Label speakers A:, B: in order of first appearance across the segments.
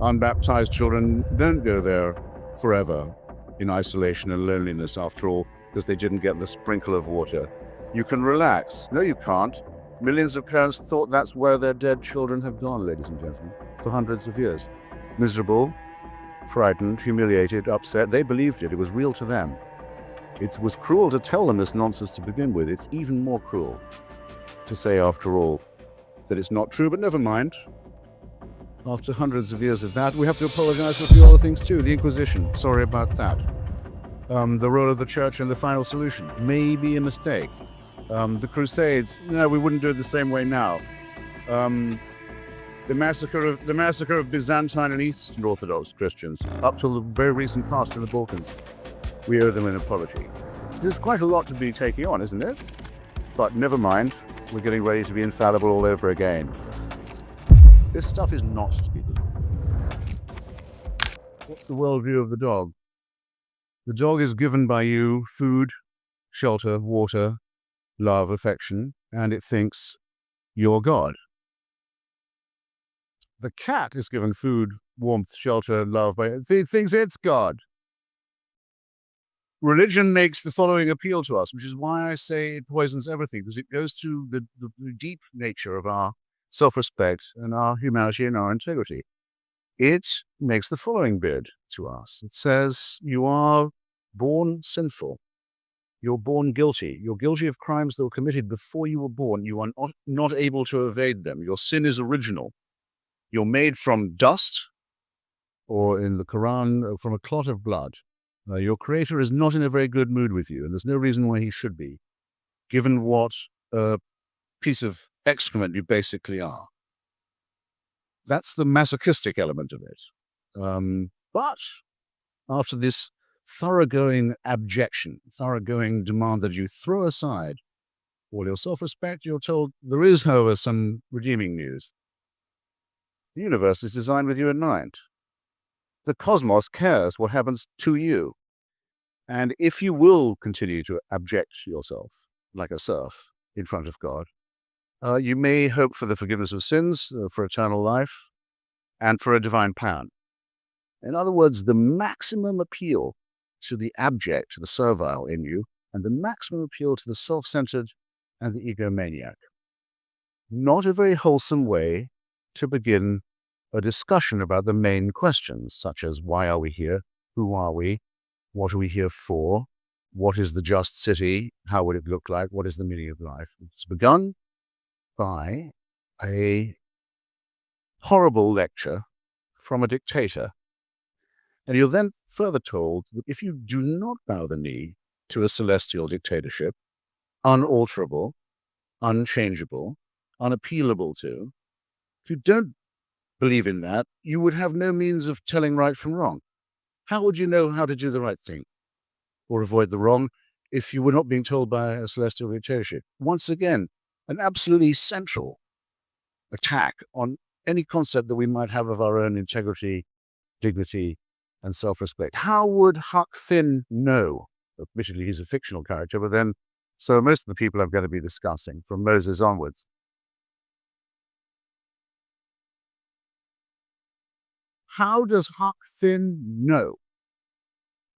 A: Unbaptized children don't go there forever in isolation and loneliness, after all, because they didn't get the sprinkle of water. You can relax. No, you can't. Millions of parents thought that's where their dead children have gone, ladies and gentlemen, for hundreds of years. Miserable, frightened, humiliated, upset. They believed it. It was real to them. It was cruel to tell them this nonsense to begin with. It's even more cruel to say, after all, that it's not true, but never mind. After hundreds of years of that, we have to apologize for a few other things too. The Inquisition, sorry about that. The role of the church in the final solution, maybe a mistake. The Crusades, no, we wouldn't do it the same way now. The massacre of Byzantine and Eastern Orthodox Christians, up till the very recent past in the Balkans, we owe them an apology. There's quite a lot to be taking on, isn't it? But never mind, we're getting ready to be infallible all over again. This stuff is not to be believed. What's the worldview of the dog? The dog is given by you food, shelter, water, love, affection, and it thinks you're God. The cat is given food, warmth, shelter, love, by it thinks it's God. Religion makes the following appeal to us, which is why I say it poisons everything, because it goes to the deep nature of our self-respect and our humanity and our integrity. It makes the following bid to us. It says, you are born sinful. You're born guilty. You're guilty of crimes that were committed before you were born. You are not able to evade them. Your sin is original. You're made from dust, or in the Quran, from a clot of blood. Your creator is not in a very good mood with you, and there's no reason why he should be, given what piece of excrement you basically are. That's the masochistic element of it. But after this thoroughgoing abjection, thoroughgoing demand that you throw aside all your self-respect, you're told there is, however, some redeeming news. The universe is designed with you in mind. The cosmos cares what happens to you. And if you will continue to abject yourself like a serf in front of God, you may hope for the forgiveness of sins, for eternal life, and for a divine plan. In other words, the maximum appeal to the abject, to the servile in you, and the maximum appeal to the self-centered and the egomaniac. Not a very wholesome way to begin a discussion about the main questions, such as why are we here? Who are we? What are we here for? What is the just city? How would it look like? What is the meaning of life? It's begun by a horrible lecture from a dictator. And you're then further told that if you do not bow the knee to a celestial dictatorship, unalterable, unchangeable, unappealable to, if you don't believe in that, you would have no means of telling right from wrong. How would you know how to do the right thing or avoid the wrong if you were not being told by a celestial dictatorship? Once again, an absolutely central attack on any concept that we might have of our own integrity, dignity, and self-respect. How would Huck Finn know? Admittedly, he's a fictional character, but then, so most of the people I'm going to be discussing, from Moses onwards. How does Huck Finn know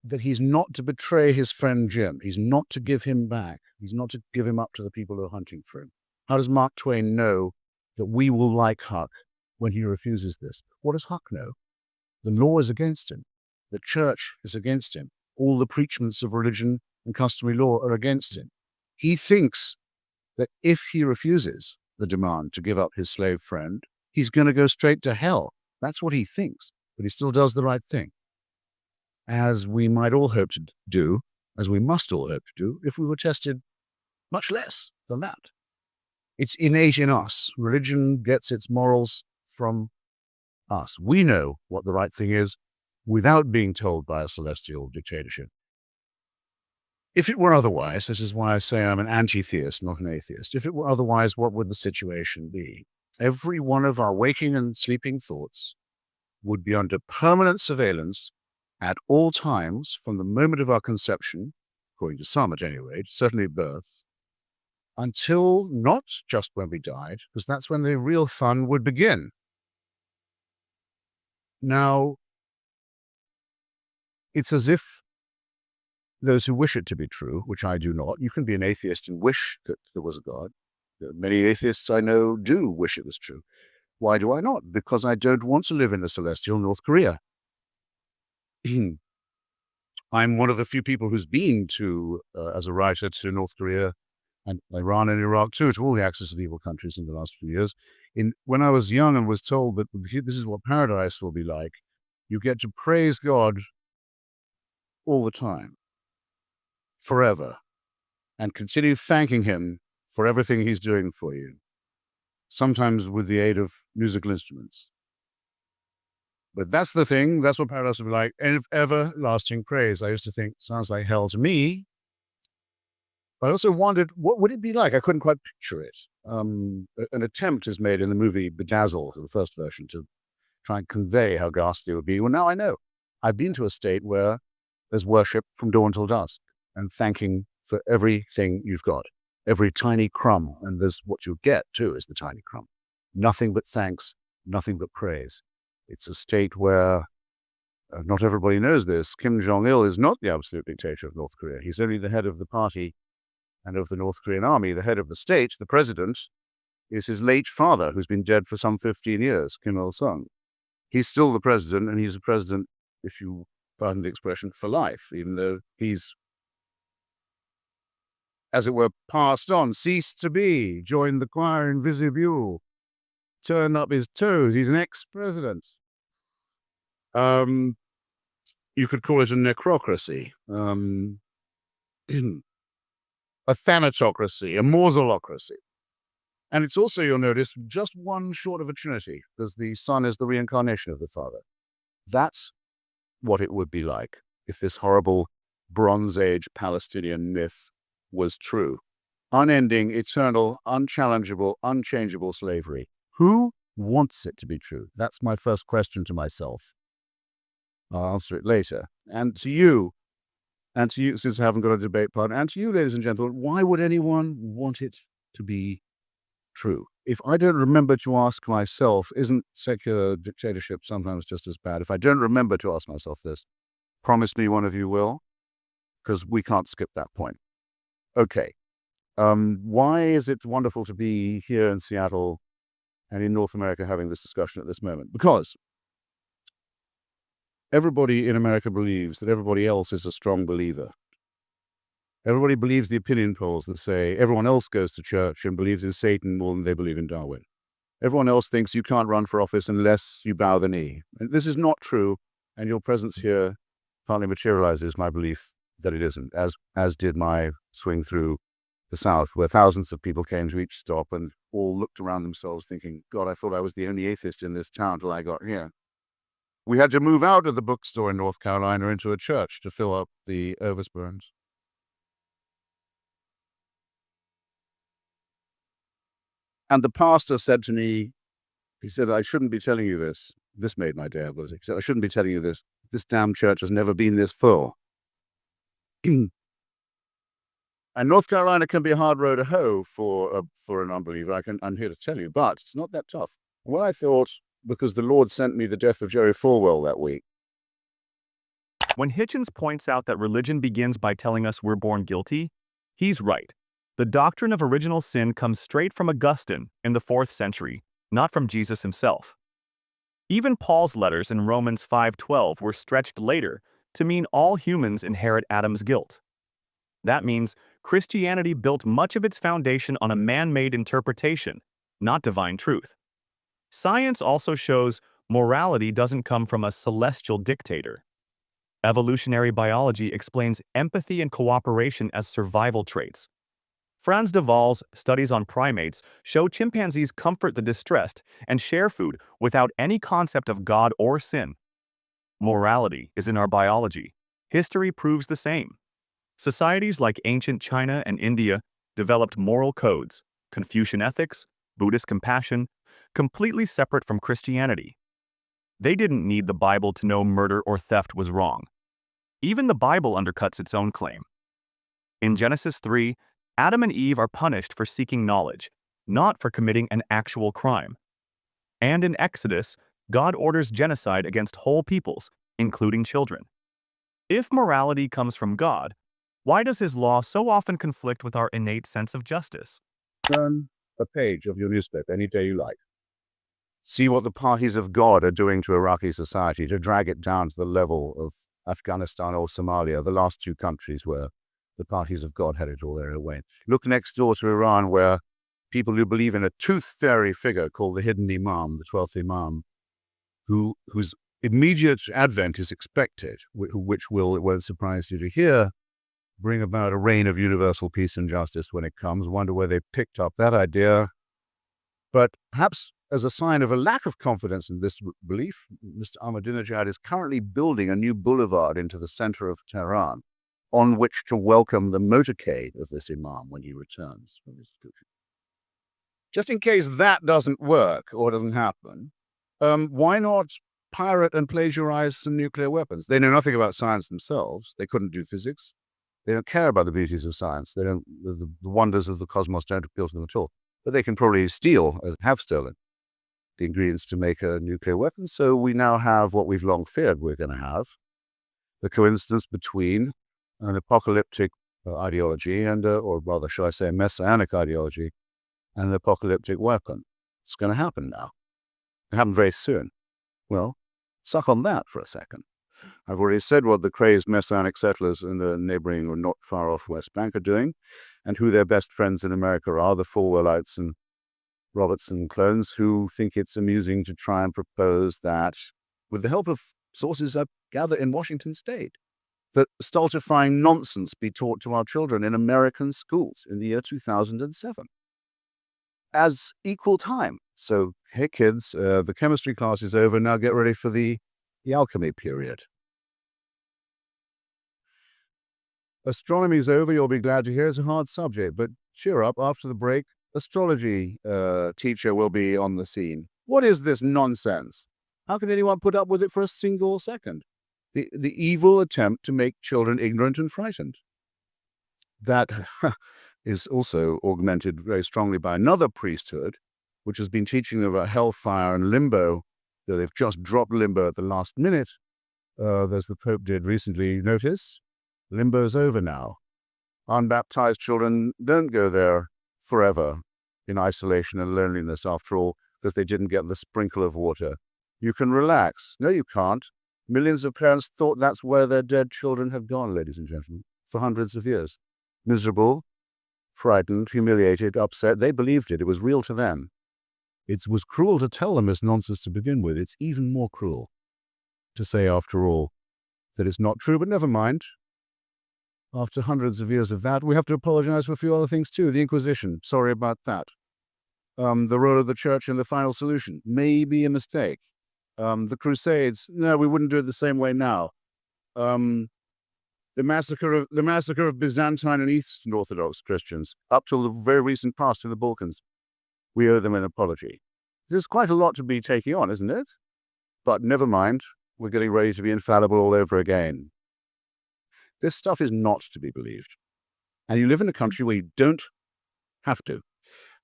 A: that he's not to betray his friend Jim? He's not to give him back. He's not to give him up to the people who are hunting for him. How does Mark Twain know that we will like Huck when he refuses this? What does Huck know? The law is against him. The church is against him. All the preachments of religion and customary law are against him. He thinks that if he refuses the demand to give up his slave friend, he's going to go straight to hell. That's what he thinks, but he still does the right thing. As we might all hope to do, as we must all hope to do, if we were tested much less than that. It's innate in us. Religion gets its morals from us. We know what the right thing is without being told by a celestial dictatorship. If it were otherwise, this is why I say I'm an anti-theist, not an atheist. If it were otherwise, what would the situation be? Every one of our waking and sleeping thoughts would be under permanent surveillance at all times from the moment of our conception, according to some at any rate, certainly birth, until not just when we died, because that's when the real fun would begin. Now, it's as if those who wish it to be true, which I do not, you can be an atheist and wish that there was a God. Many atheists I know do wish it was true. Why do I not? Because I don't want to live in the celestial North Korea. I'm one of the few people who's been to, as a writer, to North Korea and Iran and Iraq too, to all the axis of evil countries in the last few years. When I was young and was told that this is what paradise will be like, you get to praise God all the time, forever, and continue thanking him for everything he's doing for you, sometimes with the aid of musical instruments. But that's the thing, that's what paradise will be like, everlasting praise. I used to think, sounds like hell to me. But I also wondered, what would it be like? I couldn't quite picture it. An attempt is made in the movie Bedazzled, the first version, to try and convey how ghastly it would be. Well, now I know. I've been to a state where there's worship from dawn till dusk and thanking for everything you've got, every tiny crumb. And there's what you get, too, is the tiny crumb. Nothing but thanks, nothing but praise. It's a state where, not everybody knows this, Kim Jong-il is not the absolute dictator of North Korea. He's only the head of the party and of the North Korean army. The head of the state, the president, is his late father, who's been dead for some 15 years, Kim Il-sung. He's still the president, and he's the president, if you pardon the expression, for life, even though he's, as it were, passed on, ceased to be, joined the choir in vestibule, turned up his toes. He's an ex-president. You could call it a necrocracy, a thanatocracy, a mausolocracy. And it's also, you'll notice, just one short of a trinity, because the Son is the reincarnation of the Father. That's what it would be like if this horrible Bronze Age Palestinian myth was true. Unending, eternal, unchallengeable, unchangeable slavery. Who wants it to be true? That's my first question to myself. I'll answer it later. And to you, since I haven't got a debate partner, and to you, ladies and gentlemen, why would anyone want it to be true? If I don't remember to ask myself, isn't secular dictatorship sometimes just as bad? If I don't remember to ask myself this, promise me one of you will, because we can't skip that point. Okay. Why is it wonderful to be here in Seattle and in North America having this discussion at this moment? Because everybody in America believes that everybody else is a strong believer. Everybody believes the opinion polls that say everyone else goes to church and believes in Satan more than they believe in Darwin. Everyone else thinks you can't run for office unless you bow the knee. And this is not true, and your presence here partly materializes my belief that it isn't, as did my swing through the South, where thousands of people came to each stop and all looked around themselves thinking, God, I thought I was the only atheist in this town till I got here. We had to move out of the bookstore in North Carolina into a church to fill up the overspurns. And the pastor said to me, he said, I shouldn't be telling you this. This made my day, he said, I shouldn't be telling you this. This damn church has never been this full. And North Carolina can be a hard row to hoe for an unbeliever, I'm here to tell you, but it's not that tough. Well, I thought, because the Lord sent me the death of Jerry Falwell that week.
B: When Hitchens points out that religion begins by telling us we're born guilty, he's right. The doctrine of original sin comes straight from Augustine in the 4th century, not from Jesus himself. Even Paul's letters in Romans 5:12 were stretched later to mean all humans inherit Adam's guilt. That means Christianity built much of its foundation on a man-made interpretation, not divine truth. Science also shows morality doesn't come from a celestial dictator. Evolutionary biology explains empathy and cooperation as survival traits. Franz de Waal's studies on primates show chimpanzees comfort the distressed and share food without any concept of God or sin. Morality is in our biology. History proves the same. Societies like ancient China and India developed moral codes, Confucian ethics, Buddhist compassion, completely separate from Christianity. They didn't need the Bible to know murder or theft was wrong. Even the Bible undercuts its own claim. In Genesis 3, Adam and Eve are punished for seeking knowledge, not for committing an actual crime. And in Exodus, God orders genocide against whole peoples, including children. If morality comes from God, why does his law so often conflict with our innate sense of justice?
A: Turn a page of your newspaper any day you like. See what the parties of God are doing to Iraqi society to drag it down to the level of Afghanistan or Somalia, the last two countries where the parties of God had it all their own way. Look next door to Iran, where people who believe in a tooth fairy figure called the hidden Imam, the 12th Imam, whose immediate advent is expected, which will, it won't surprise you to hear, bring about a reign of universal peace and justice when it comes. Wonder where they picked up that idea. But perhaps as a sign of a lack of confidence in this belief, Mr. Ahmadinejad is currently building a new boulevard into the center of Tehran on which to welcome the motorcade of this Imam when he returns from his exclusion. Just in case that doesn't work or doesn't happen, why not pirate and plagiarize some nuclear weapons? They know nothing about science themselves. They couldn't do physics. They don't care about the beauties of science. They don't. The wonders of the cosmos don't appeal to them at all. But they can probably steal, or have stolen, the ingredients to make a nuclear weapon. So we now have what we've long feared we're going to have, the coincidence between an apocalyptic ideology and, or rather, shall I say, a messianic ideology and an apocalyptic weapon. It's going to happen now. It happened very soon. Well, suck on that for a second. I've already said what the crazed messianic settlers in the neighboring or not far off West Bank are doing, and who their best friends in America are, the Falwellites and Robertson clones, who think it's amusing to try and propose that, with the help of sources I've gathered in Washington state, that stultifying nonsense be taught to our children in American schools in the year 2007 as equal time. So, hey kids, the chemistry class is over, now get ready for the alchemy period. Astronomy's over, you'll be glad to hear. It's a hard subject, but cheer up, after the break, astrology teacher will be on the scene. What is this nonsense? How can anyone put up with it for a single second? The evil attempt to make children ignorant and frightened. That is also augmented very strongly by another priesthood, which has been teaching them about hellfire and limbo, though they've just dropped limbo at the last minute. As the Pope did recently notice, limbo's over now. Unbaptized children don't go there forever in isolation and loneliness, after all, because they didn't get the sprinkle of water. You can relax. No, you can't. Millions of parents thought that's where their dead children had gone, ladies and gentlemen, for hundreds of years. Miserable, frightened, humiliated, upset. They believed it. It was real to them. It was cruel to tell them this nonsense to begin with. It's even more cruel to say, after all, that it's not true, but never mind. After hundreds of years of that, we have to apologize for a few other things too. The Inquisition, sorry about that. The role of the church in the final solution, maybe a mistake. The Crusades, no, we wouldn't do it the same way now. The massacre of Byzantine and Eastern Orthodox Christians, up till the very recent past in the Balkans, we owe them an apology. There's quite a lot to be taking on, isn't it? But never mind, we're getting ready to be infallible all over again. This stuff is not to be believed. And you live in a country where you don't have to,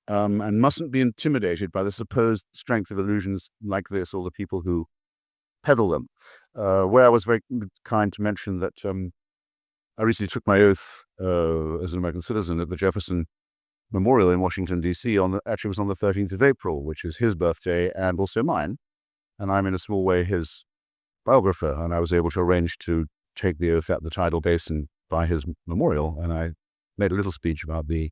A: and mustn't be intimidated by the supposed strength of illusions like this, or the people who peddle them. Where I was very kind to mention that I recently took my oath as an American citizen at the Jefferson Memorial in Washington, D.C. Actually was on the 13th of April, which is his birthday and also mine. And I'm in a small way his biographer, and I was able to arrange to take the oath at the tidal basin by his memorial, and I made a little speech about the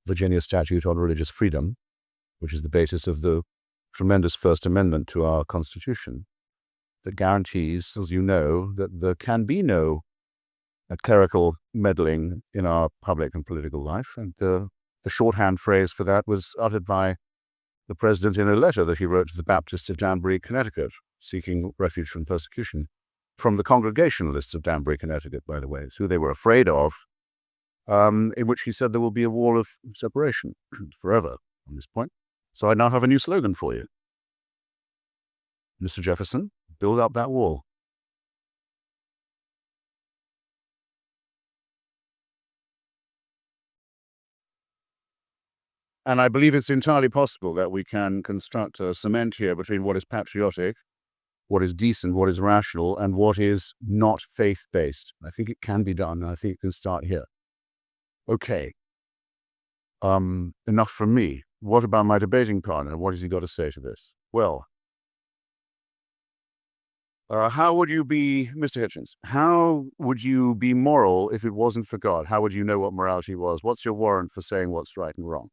A: Virginia Statute on Religious Freedom, which is the basis of the tremendous First Amendment to our Constitution, that guarantees, as you know, that there can be no clerical meddling in our public and political life. And the shorthand phrase for that was uttered by the president in a letter that he wrote to the Baptists of Danbury, Connecticut, seeking refuge from persecution. From the Congregationalists of Danbury, Connecticut, by the way, it's who they were afraid of, in which he said there will be a wall of separation forever on this point. So I now have a new slogan for you. Mr. Jefferson, build up that wall. And I believe it's entirely possible that we can construct a cement here between what is patriotic, what is decent, what is rational, and what is not faith-based. I think it can be done. I think it can start here. Okay. Enough from me. What about my debating partner? What has he got to say to this? Well, how would you be, Mr. Hitchens, how would you be moral if it wasn't for God? How would you know what morality was? What's your warrant for saying what's right and wrong?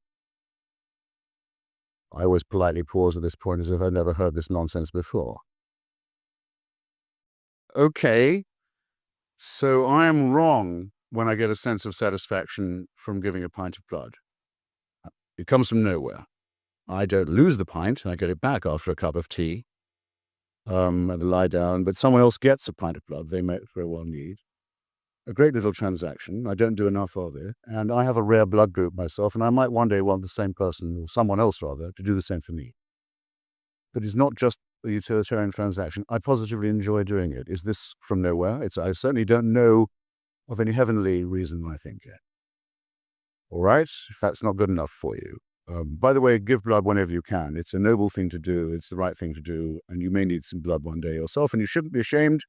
A: I always politely pause at this point as if I'd never heard this nonsense before. Okay, so I am wrong when I get a sense of satisfaction from giving a pint of blood. It comes from nowhere. I don't lose the pint. I get it back after a cup of tea. And I lie down, but someone else gets a pint of blood they might very well need. A great little transaction. I don't do enough of it. And I have a rare blood group myself, and I might one day want the same person, or someone else rather, to do the same for me. But it's not just a utilitarian transaction. I positively enjoy doing it. Is this from nowhere? I certainly don't know of any heavenly reason I think it. All right, if that's not good enough for you. By the way, give blood whenever you can. It's a noble thing to do. It's the right thing to do. And you may need some blood one day yourself. And you shouldn't be ashamed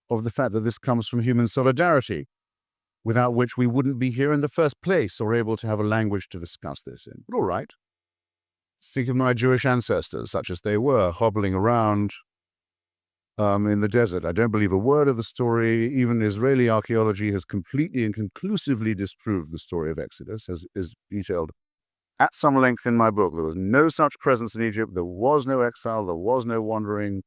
A: of the fact that this comes from human solidarity, without which we wouldn't be here in the first place or able to have a language to discuss this in. But all right. Think of my Jewish ancestors, such as they were, hobbling around in the desert. I don't believe a word of the story. Even Israeli archaeology has completely and conclusively disproved the story of Exodus, as is detailed at some length in my book. There was no such presence in Egypt. There was no exile. There was no wandering.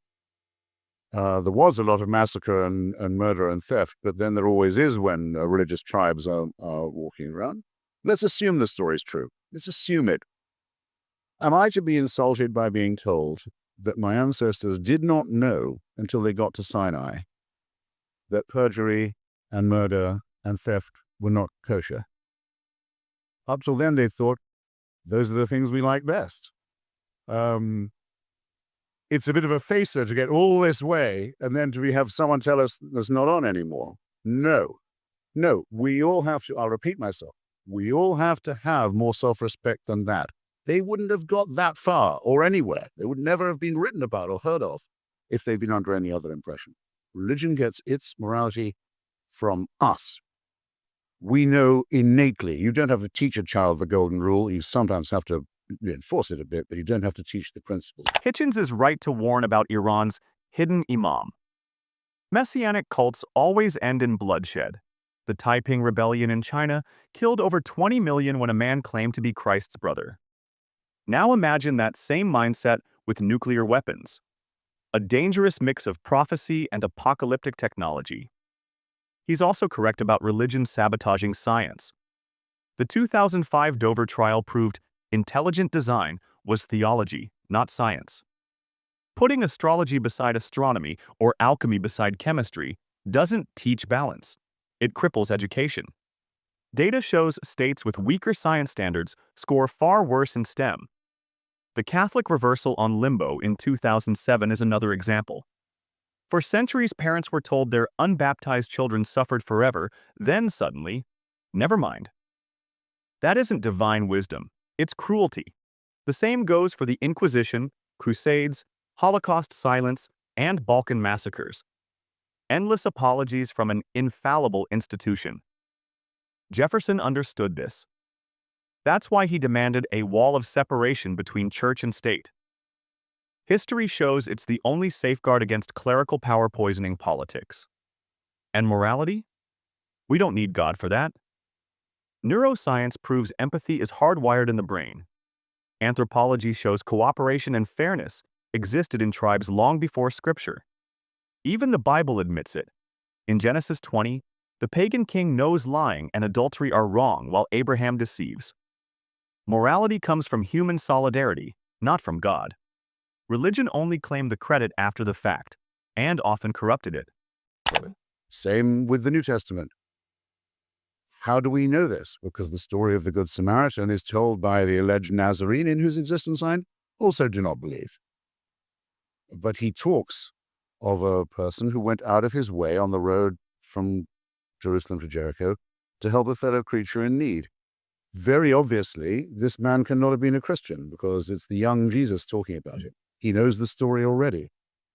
A: There was a lot of massacre and murder and theft, but then there always is when religious tribes are walking around. Let's assume the story is true. Let's assume it. Am I to be insulted by being told that my ancestors did not know until they got to Sinai that perjury and murder and theft were not kosher? Up till then, they thought those are the things we like best. It's a bit of a facer to get all this way and then to have someone tell us that's not on anymore. No, we all have to, I'll repeat myself, we all have to have more self-respect than that. They wouldn't have got that far or anywhere. They would never have been written about or heard of if they'd been under any other impression. Religion gets its morality from us. We know innately. You don't have to teach a child the golden rule. You sometimes have to reinforce it a bit, but you don't have to teach the principles.
B: Hitchens is right to warn about Iran's hidden imam. Messianic cults always end in bloodshed. The Taiping Rebellion in China killed over 20 million when a man claimed to be Christ's brother. Now imagine that same mindset with nuclear weapons. A dangerous mix of prophecy and apocalyptic technology. He's also correct about religion sabotaging science. The 2005 Dover trial proved intelligent design was theology, not science. Putting astrology beside astronomy or alchemy beside chemistry doesn't teach balance. It cripples education. Data shows states with weaker science standards score far worse in STEM. The Catholic reversal on limbo in 2007 is another example. For centuries, parents were told their unbaptized children suffered forever, then suddenly, never mind. That isn't divine wisdom, it's cruelty. The same goes for the Inquisition, Crusades, Holocaust silence, and Balkan massacres. Endless apologies from an infallible institution. Jefferson understood this. That's why he demanded a wall of separation between church and state. History shows it's the only safeguard against clerical power poisoning politics. And morality? We don't need God for that. Neuroscience proves empathy is hardwired in the brain. Anthropology shows cooperation and fairness existed in tribes long before Scripture. Even the Bible admits it. In Genesis 20, the pagan king knows lying and adultery are wrong while Abraham deceives. Morality comes from human solidarity, not from God. Religion only claimed the credit after the fact, and often corrupted it.
A: Same with the New Testament. How do we know this? Because the story of the Good Samaritan is told by the alleged Nazarene in whose existence I also do not believe. But he talks of a person who went out of his way on the road from Jerusalem to Jericho to help a fellow creature in need. very obviously, this man cannot have been a Christian because it's the young Jesus talking about it. He knows the story already.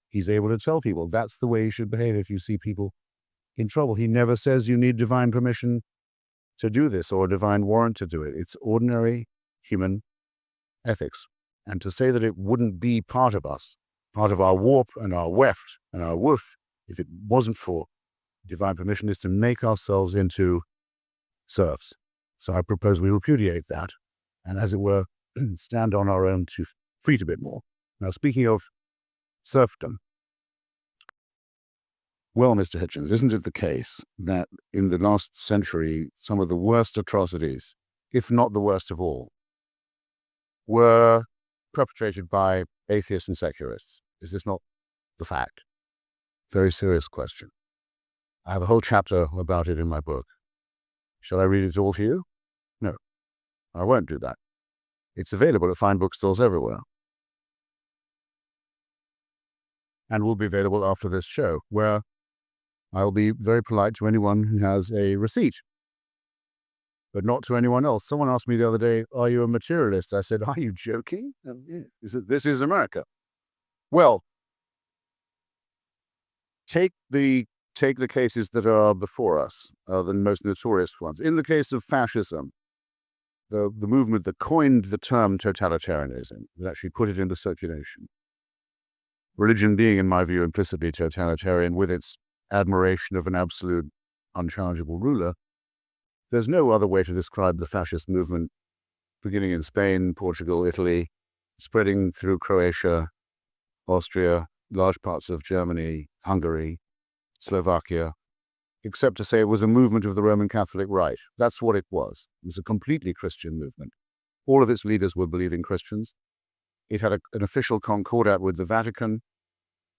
A: He's able to tell people that's the way you should behave if you see people in trouble. He never says you need divine permission to do this or a divine warrant to do it. It's ordinary human ethics. And to say that it wouldn't be part of us, part of our warp and our weft and our woof, if it wasn't for divine permission, is to make ourselves into serfs. So I propose we repudiate that and, as it were, stand on our own 2 feet a bit more. Now, speaking of serfdom, well, Mr. Hitchens, isn't it the case that in the last century, some of the worst atrocities, if not the worst of all, were perpetrated by atheists and secularists? Is this not the fact? Very serious question. I have a whole chapter about it in my book. Shall I read it all to you? No, I won't do that. It's available at fine bookstores everywhere. And will be available after this show, where I'll be very polite to anyone who has a receipt, but not to anyone else. Someone asked me the other day, "Are you a materialist?" I said, "Are you joking? Yes. This is America." Well, take the cases that are before us, the most notorious ones. In the case of fascism, the movement that coined the term totalitarianism, that actually put it into circulation, religion being, in my view, implicitly totalitarian with its admiration of an absolute, unchallengeable ruler, there's no other way to describe the fascist movement, beginning in Spain, Portugal, Italy, spreading through Croatia, Austria, large parts of Germany, Hungary, Slovakia, except to say it was a movement of the Roman Catholic Rite. That's what it was. It was a completely Christian movement. All of its leaders were believing Christians. It had an official concordat with the Vatican.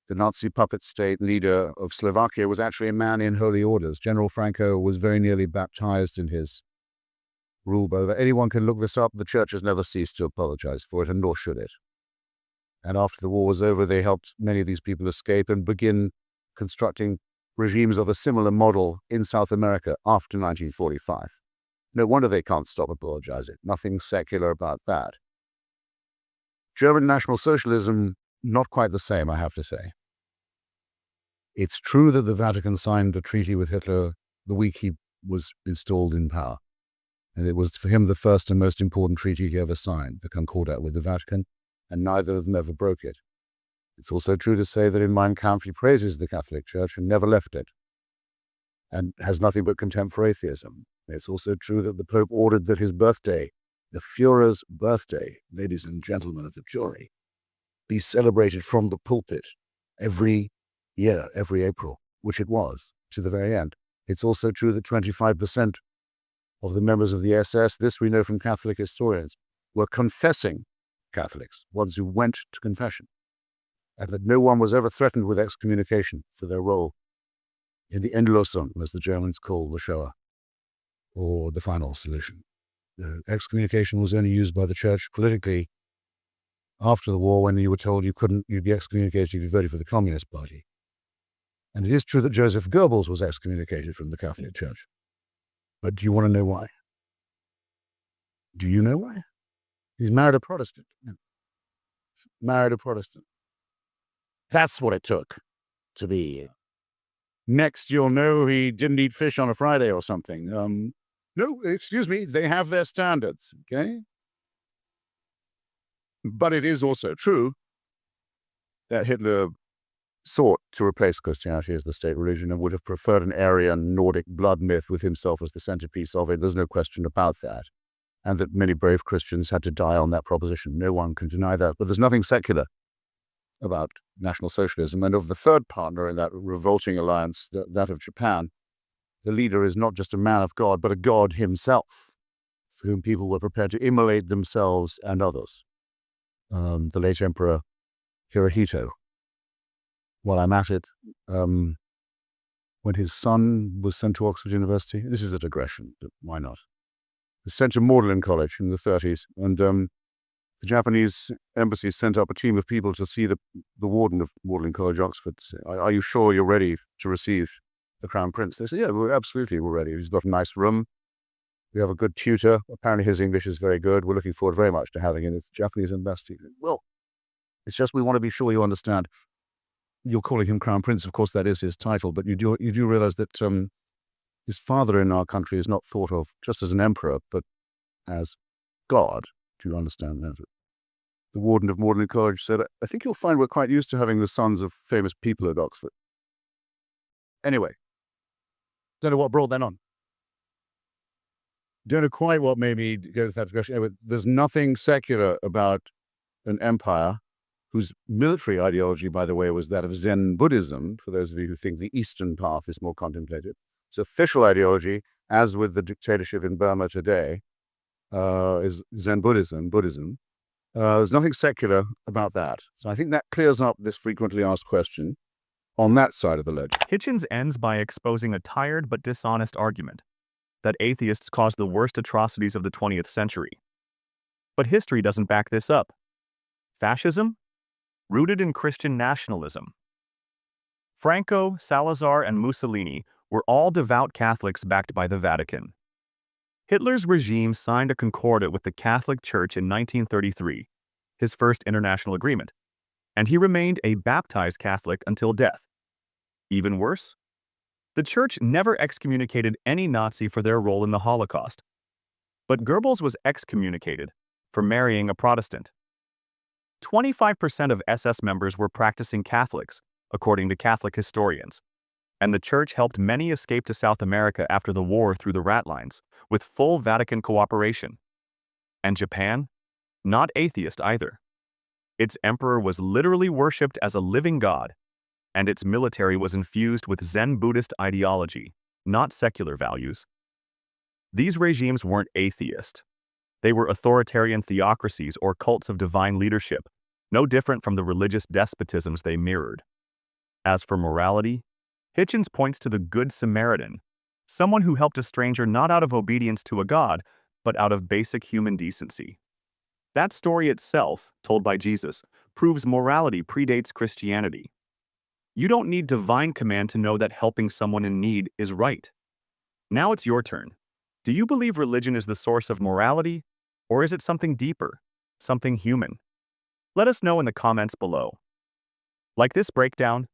A: The Nazi puppet state leader of Slovakia was actually a man in holy orders. General Franco was very nearly baptized in his rule by that. Anyone can look this up. The church has never ceased to apologize for it, and nor should it. And after the war was over, they helped many of these people escape and begin constructing regimes of a similar model in South America after 1945. No wonder they can't stop apologizing. Nothing secular about that. German National Socialism, not quite the same, I have to say. It's true that the Vatican signed a treaty with Hitler the week he was installed in power. And it was for him the first and most important treaty he ever signed, the Concordat with the Vatican, and neither of them ever broke it. It's also true to say that in Mein Kampf he praises the Catholic Church and never left it, and has nothing but contempt for atheism. It's also true that the Pope ordered that his birthday, the Führer's birthday, ladies and gentlemen of the jury, be celebrated from the pulpit every year, every April, which it was, to the very end. It's also true that 25% of the members of the SS, this we know from Catholic historians, were confessing Catholics, ones who went to confession, and that no one was ever threatened with excommunication for their role in the Endlösung, as the Germans call the Shoah, or the final solution. The excommunication was only used by the church politically after the war, when you were told you'd be excommunicated if you voted for the Communist Party. And it is true that Joseph Goebbels was excommunicated from the Catholic Church. But do you want to know why? Do you know why? He's married a Protestant. Married a Protestant. That's what it took to be. Next, you'll know he didn't eat fish on a Friday or something. No, excuse me, they have their standards, okay? But it is also true that Hitler sought to replace Christianity as the state religion and would have preferred an Aryan Nordic blood myth with himself as the centerpiece of it. There's no question about that. And that many brave Christians had to die on that proposition. No one can deny that. But there's nothing secular about National Socialism. And of the third partner in that revolting alliance, that of Japan, the leader is not just a man of God, but a God himself, for whom people were prepared to immolate themselves and others. The late Emperor Hirohito. While I'm at it, when his son was sent to Oxford University, this is a digression, but why not? He was sent to Magdalen College in the 30s, and the Japanese embassy sent up a team of people to see the warden of Magdalen College, Oxford. Are you sure you're ready to receive the Crown Prince? They said, yeah, absolutely, we're ready. He's got a nice room. We have a good tutor. Apparently his English is very good. We're looking forward very much to having him as Japanese ambassador. Well, it's just we want to be sure you understand. You're calling him Crown Prince. Of course, that is his title. But you do realize that his father in our country is not thought of just as an emperor, but as God. Do you understand that? The warden of Magdalen College said, I think you'll find we're quite used to having the sons of famous people at Oxford. Anyway, don't know what brought that on. Don't know quite what made me go to that discussion. Anyway, there's nothing secular about an empire whose military ideology, by the way, was that of Zen Buddhism, for those of you who think the Eastern path is more contemplative. Its official ideology, as with the dictatorship in Burma today, is Zen Buddhism. There's nothing secular about that. So I think that clears up this frequently asked question on that side of the ledger.
B: Hitchens ends by exposing a tired but dishonest argument that atheists caused the worst atrocities of the 20th century. But history doesn't back this up. Fascism? Rooted in Christian nationalism. Franco, Salazar, and Mussolini were all devout Catholics backed by the Vatican. Hitler's regime signed a concordat with the Catholic Church in 1933, his first international agreement, and he remained a baptized Catholic until death. Even worse, the Church never excommunicated any Nazi for their role in the Holocaust, but Goebbels was excommunicated for marrying a Protestant. 25% of SS members were practicing Catholics, according to Catholic historians, and the Church helped many escape to South America after the war through the rat lines, with full Vatican cooperation. And Japan? Not atheist either. Its emperor was literally worshipped as a living god, and its military was infused with Zen Buddhist ideology, not secular values. These regimes weren't atheist. They were authoritarian theocracies or cults of divine leadership, no different from the religious despotisms they mirrored. As for morality, Hitchens points to the Good Samaritan, someone who helped a stranger not out of obedience to a god, but out of basic human decency. That story itself, told by Jesus, proves morality predates Christianity. You don't need divine command to know that helping someone in need is right. Now it's your turn. Do you believe religion is the source of morality, or is it something deeper, something human? Let us know in the comments below. Like this breakdown?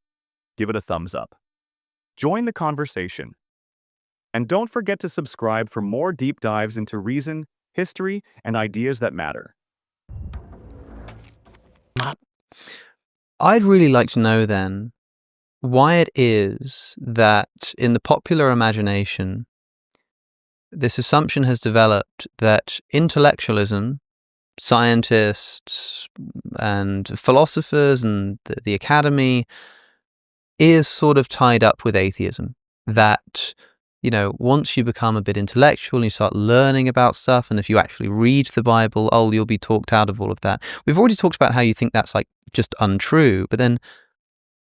B: Give it a thumbs up. Join the conversation. And don't forget to subscribe for more deep dives into reason, history, and ideas that matter.
C: I'd really like to know then why it is that in the popular imagination, this assumption has developed that intellectualism, scientists and philosophers and the academy is sort of tied up with atheism. That, you know, once you become a bit intellectual and you start learning about stuff, and if you actually read the Bible, oh, you'll be talked out of all of that. We've already talked about how you think that's like just untrue, but then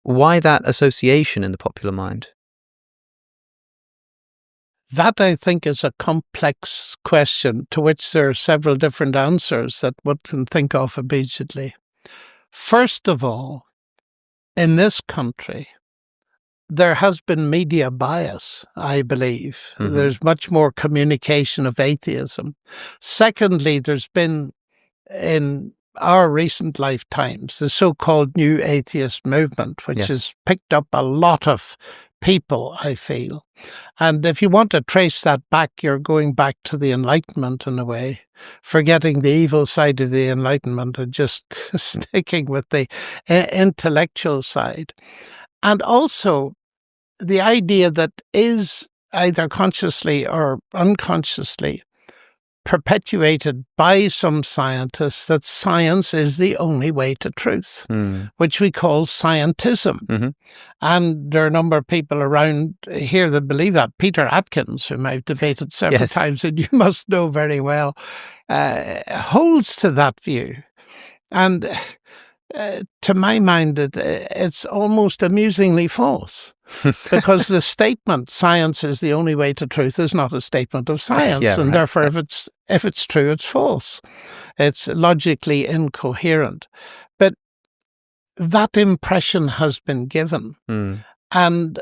C: why that association in the popular mind?
D: That, I think, is a complex question to which there are several different answers that one can think of immediately. First of all, in this country, there has been media bias, I believe.
C: Mm-hmm.
D: There's much more communication of atheism. Secondly, there's been, in our recent lifetimes, the so-called New Atheist movement, which
C: Yes.
D: has picked up a lot of people, I feel. And if you want to trace that back, you're going back to the Enlightenment in a way, forgetting the evil side of the Enlightenment and just sticking with the intellectual side. And also the idea that is either consciously or unconsciously perpetuated by some scientists that science is the only way to truth, which we call scientism.
C: Mm-hmm.
D: And there are a number of people around here that believe that. Peter Atkins, whom I've debated several
C: Yes.
D: times, and you must know very well, holds to that view. And to my mind, it's almost amusingly false. Because the statement, science is the only way to truth, is not a statement of science.
C: Yeah,
D: and
C: right.
D: therefore, if it's true, it's false. It's logically incoherent. But that impression has been given. And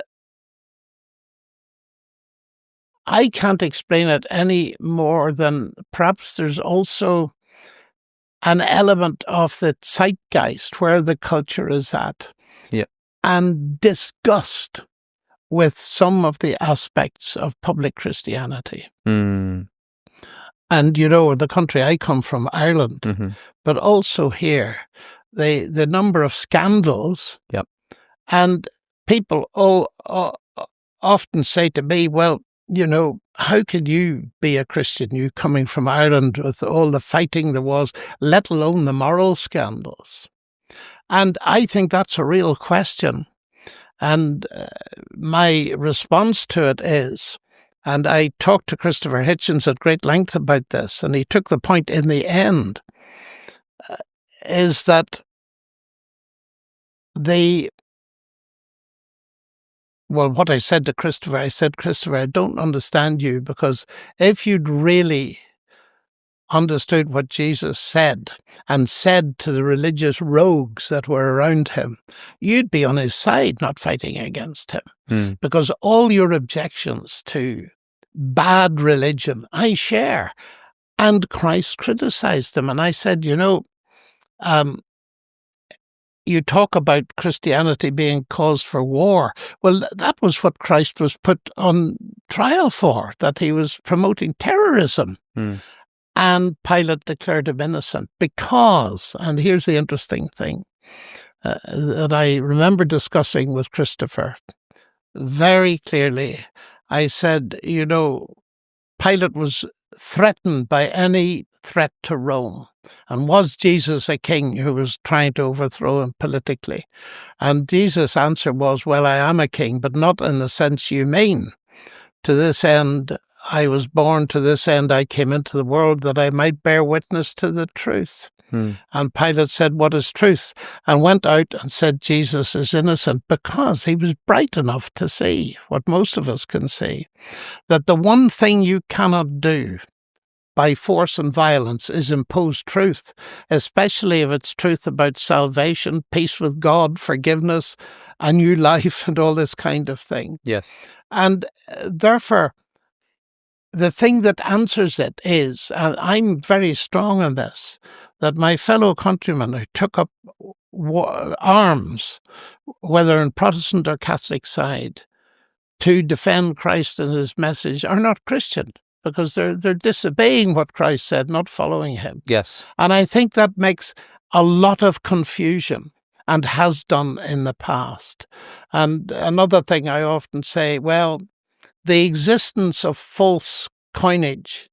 D: I can't explain it any more than perhaps there's also an element of the zeitgeist, where the culture is at,
C: Yeah.
D: and disgust with some of the aspects of public Christianity.
C: Mm.
D: And, you know, the country I come from, Ireland,
C: Mm-hmm.
D: but also here, the number of scandals.
C: Yep.
D: And people often say to me, well, you know, how could you be a Christian, you coming from Ireland with all the fighting there was, let alone the moral scandals? And I think that's a real question. And my response to it is, and I talked to Christopher Hitchens at great length about this, and he took the point in the end, is that what I said to Christopher, I don't understand you, because if you'd really understood what Jesus said and said to the religious rogues that were around him, you'd be on his side, not fighting against him.
C: Mm.
D: Because all your objections to bad religion, I share. And Christ criticized them. And I said, you know, you talk about Christianity being cause for war. Well, that was what Christ was put on trial for, that he was promoting terrorism.
C: Mm.
D: And Pilate declared him innocent because, and here's the interesting thing that I remember discussing with Christopher very clearly. I said, you know, Pilate was threatened by any threat to Rome. And was Jesus a king who was trying to overthrow him politically? And Jesus' answer was, well, I am a king, but not in the sense you mean. To this end, I was born, to this end I came into the world, that I might bear witness to the truth. And Pilate said, what is truth? And went out and said, Jesus is innocent, because he was bright enough to see what most of us can see, that the one thing you cannot do by force and violence is impose truth, especially if it's truth about salvation, peace with God, forgiveness, a new life, and all this kind of thing.
C: Yes.
D: And therefore, the thing that answers it is, and I'm very strong on this, that my fellow countrymen who took up arms, whether on Protestant or Catholic side, to defend Christ and his message, are not Christian, because they're disobeying what Christ said, not following him.
C: Yes.
D: And I think that makes a lot of confusion, and has done in the past. And another thing I often say, well, the existence of false coinage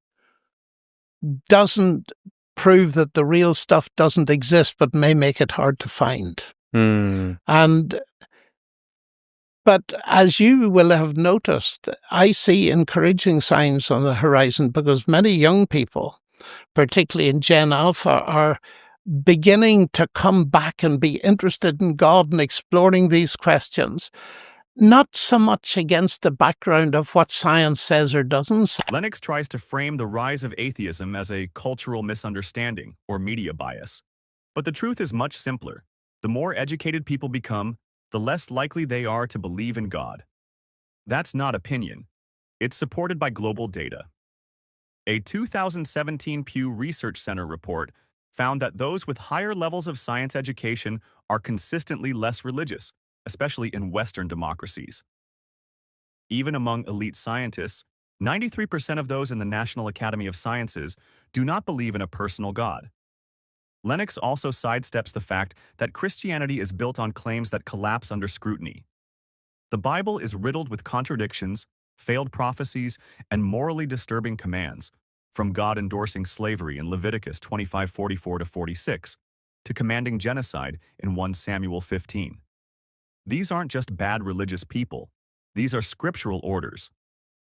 D: doesn't prove that the real stuff doesn't exist, but may make it hard to find. But as you will have noticed, I see encouraging signs on the horizon, because many young people, particularly in Gen Alpha, are beginning to come back and be interested in God and exploring these questions, not so much against the background of what science says or doesn't.
B: Lennox tries to frame the rise of atheism as a cultural misunderstanding or media bias. But the truth is much simpler. The more educated people become, the less likely they are to believe in God. That's not opinion. It's supported by global data. A 2017 Pew Research Center report found that those with higher levels of science education are consistently less religious, especially in Western democracies. Even among elite scientists, 93% of those in the National Academy of Sciences do not believe in a personal God. Lennox also sidesteps the fact that Christianity is built on claims that collapse under scrutiny. The Bible is riddled with contradictions, failed prophecies, and morally disturbing commands, from God endorsing slavery in Leviticus 25:44-46 to commanding genocide in 1 Samuel 15. These aren't just bad religious people. These are scriptural orders.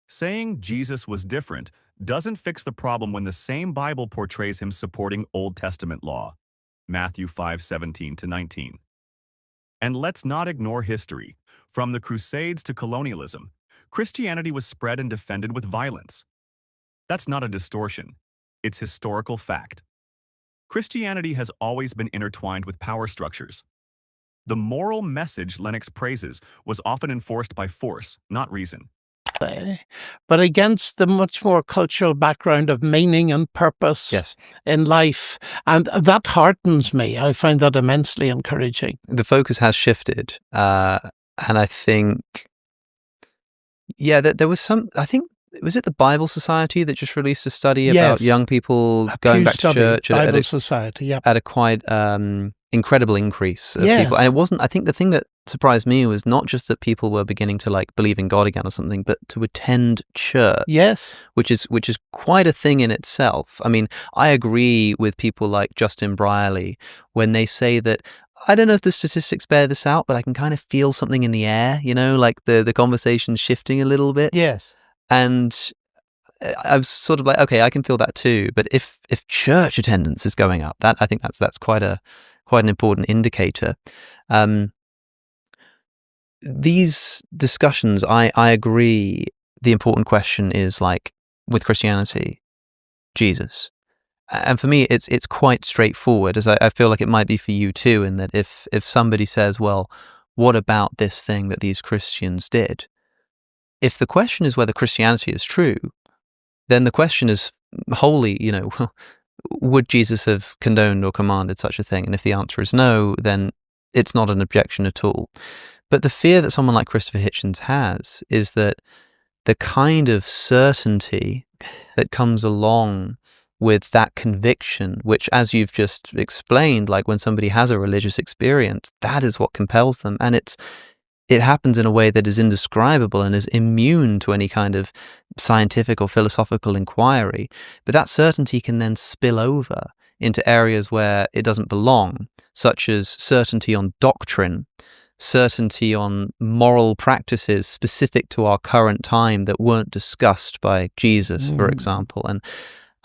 B: Saying Jesus was different doesn't fix the problem when the same Bible portrays him supporting Old Testament law, Matthew 5:17-19. And let's not ignore history. From the Crusades to colonialism, Christianity was spread and defended with violence. That's not a distortion. It's historical fact. Christianity has always been intertwined with power structures. The moral message Lennox praises was often enforced by force, not reason.
D: but against the much more cultural background of meaning and purpose
C: Yes.
D: in life. And that heartens me. I find that immensely encouraging.
C: The focus has shifted. And I think, there was I think, was it the Bible Society that just released a study about
D: Yes.
C: young people
D: A
C: going
D: Pew
C: back to
D: study,
C: church
D: Bible Society, yeah.
C: at a quite incredible increase of
D: Yes.
C: people? And it wasn't, I think the thing that surprised me was not just that people were beginning to like believe in God again or something, but to attend church.
D: Yes.
C: Which is quite a thing in itself. I mean, I agree with people like Justin Brierley when they say that, I don't know if the statistics bear this out, but I can kind of feel something in the air, like the conversation shifting a little bit.
D: Yes.
C: And I was sort of like, okay, I can feel that too. But if church attendance is going up, I think that's quite an important indicator. These discussions, I agree. The important question is, like with Christianity, Jesus. And for me, it's quite straightforward, as I feel like it might be for you too, in that if somebody says, well, what about this thing that these Christians did? If the question is whether Christianity is true, then the question is wholly, would Jesus have condoned or commanded such a thing? And if the answer is no, then it's not an objection at all. But the fear that someone like Christopher Hitchens has is that the kind of certainty that comes along with that conviction, which, as you've just explained, like when somebody has a religious experience, that is what compels them. And it happens in a way that is indescribable and is immune to any kind of scientific or philosophical inquiry. But that certainty can then spill over into areas where it doesn't belong, such as certainty on doctrine, certainty on moral practices specific to our current time that weren't discussed by Jesus, for example. And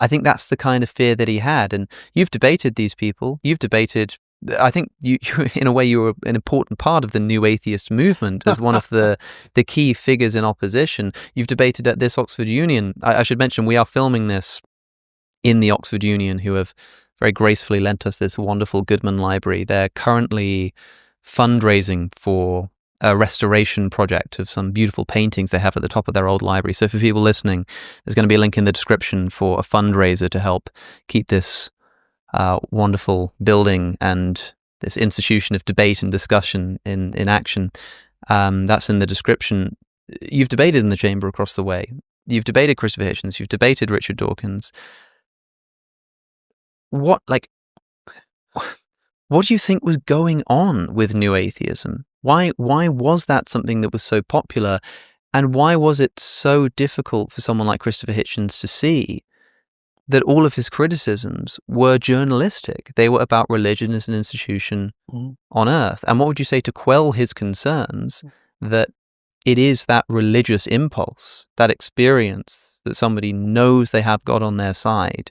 C: I think that's the kind of fear that he had. And you've debated these people. I think you in a way, you were an important part of the new atheist movement as one of the key figures in opposition. You've debated at this Oxford Union. I should mention we are filming this in the Oxford Union, who have very gracefully lent us this wonderful Goodman library. They're currently fundraising for a restoration project of some beautiful paintings they have at the top of their old library. So for people listening, there's going to be a link in the description for a fundraiser to help keep this wonderful building and this institution of debate and discussion in action. That's in the description. You've debated in the chamber across the way. You've debated Christopher Hitchens. You've debated Richard Dawkins. What do you think was going on with New Atheism? Why was that something that was so popular, and why was it so difficult for someone like Christopher Hitchens to see that all of his criticisms were journalistic? They were about religion as an institution on earth. And what would you say to quell his concerns that it is that religious impulse, that experience that somebody knows they have God on their side,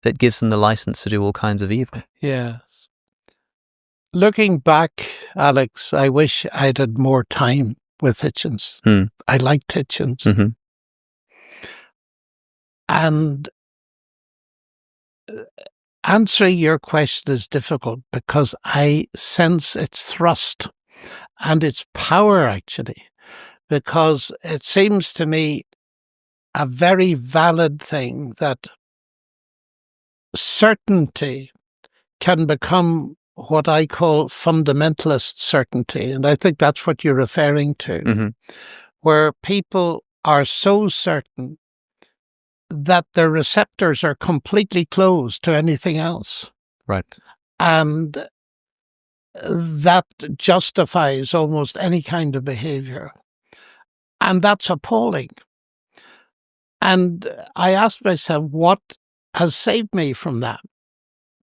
C: that gives them the license to do all kinds of evil?
D: Yes. Looking back, Alex, I wish I'd had more time with Hitchens. I liked Hitchens.
C: Mm-hmm.
D: And answering your question is difficult because I sense its thrust and its power, actually, because it seems to me a very valid thing that certainty can become what I call fundamentalist certainty. And I think that's what you're referring to, where people are so certain that their receptors are completely closed to anything else.
C: Right.
D: And that justifies almost any kind of behavior. And that's appalling. And I asked myself, what has saved me from that?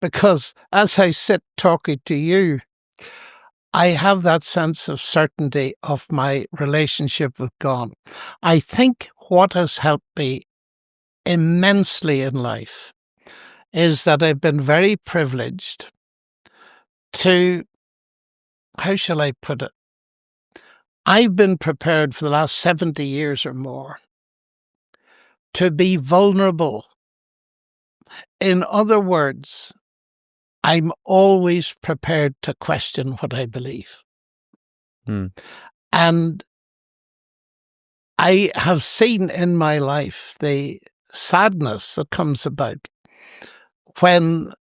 D: Because as I sit talking to you, I have that sense of certainty of my relationship with God. I think what has helped me immensely in life is that I've been very privileged to, how shall I put it? I've been prepared for the last 70 years or more to be vulnerable. In other words, I'm always prepared to question what I believe. And I have seen in my life the sadness that comes about when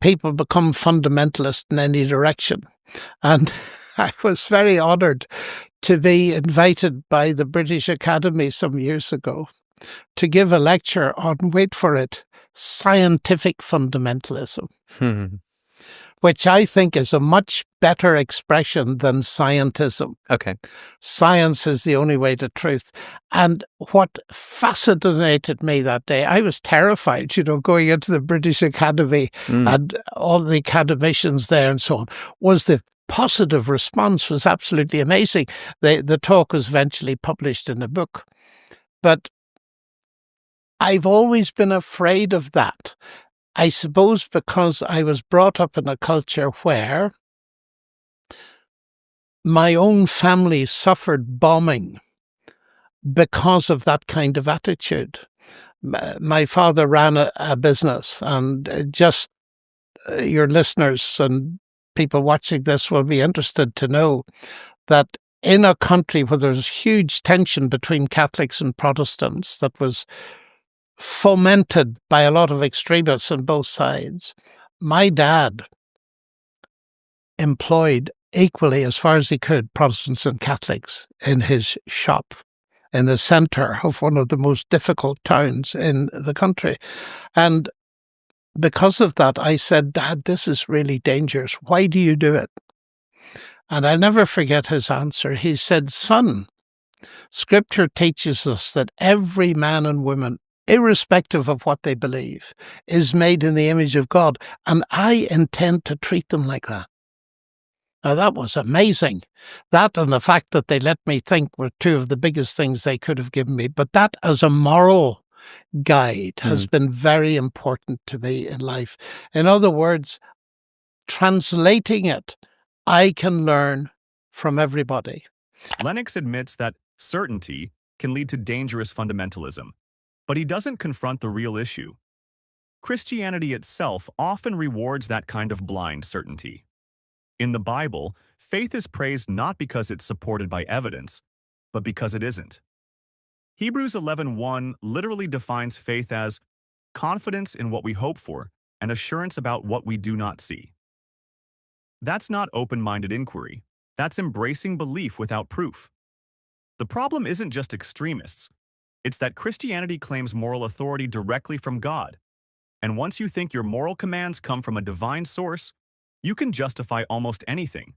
D: people become fundamentalist in any direction. And I was very honoured to be invited by the British Academy some years ago to give a lecture on, wait for it, scientific fundamentalism, which I think is a much better expression than scientism.
C: Okay.
D: Science is the only way to truth. And what fascinated me that day, I was terrified, going into the British Academy and all the academicians there and so on, was the positive response was absolutely amazing. The talk was eventually published in a book. But I've always been afraid of that. I suppose because I was brought up in a culture where my own family suffered bombing because of that kind of attitude. My father ran a business, and just your listeners and people watching this will be interested to know that in a country where there's huge tension between Catholics and Protestants that was fomented by a lot of extremists on both sides, my dad employed equally, as far as he could, Protestants and Catholics in his shop in the centre of one of the most difficult towns in the country. And because of that, I said, Dad, this is really dangerous. Why do you do it? And I'll never forget his answer. He said, son, Scripture teaches us that every man and woman, irrespective of what they believe, is made in the image of God, and I intend to treat them like that. Now, that was amazing. That and the fact that they let me think were two of the biggest things they could have given me. But that as a moral guide has been very important to me in life. In other words, translating it, I can learn from everybody.
B: Lennox admits that certainty can lead to dangerous fundamentalism, but he doesn't confront the real issue. Christianity itself often rewards that kind of blind certainty. In the Bible, faith is praised not because it's supported by evidence, but because it isn't. Hebrews 11:1 literally defines faith as confidence in what we hope for and assurance about what we do not see. That's not open-minded inquiry. That's embracing belief without proof. The problem isn't just extremists. It's that Christianity claims moral authority directly from God. And once you think your moral commands come from a divine source, you can justify almost anything.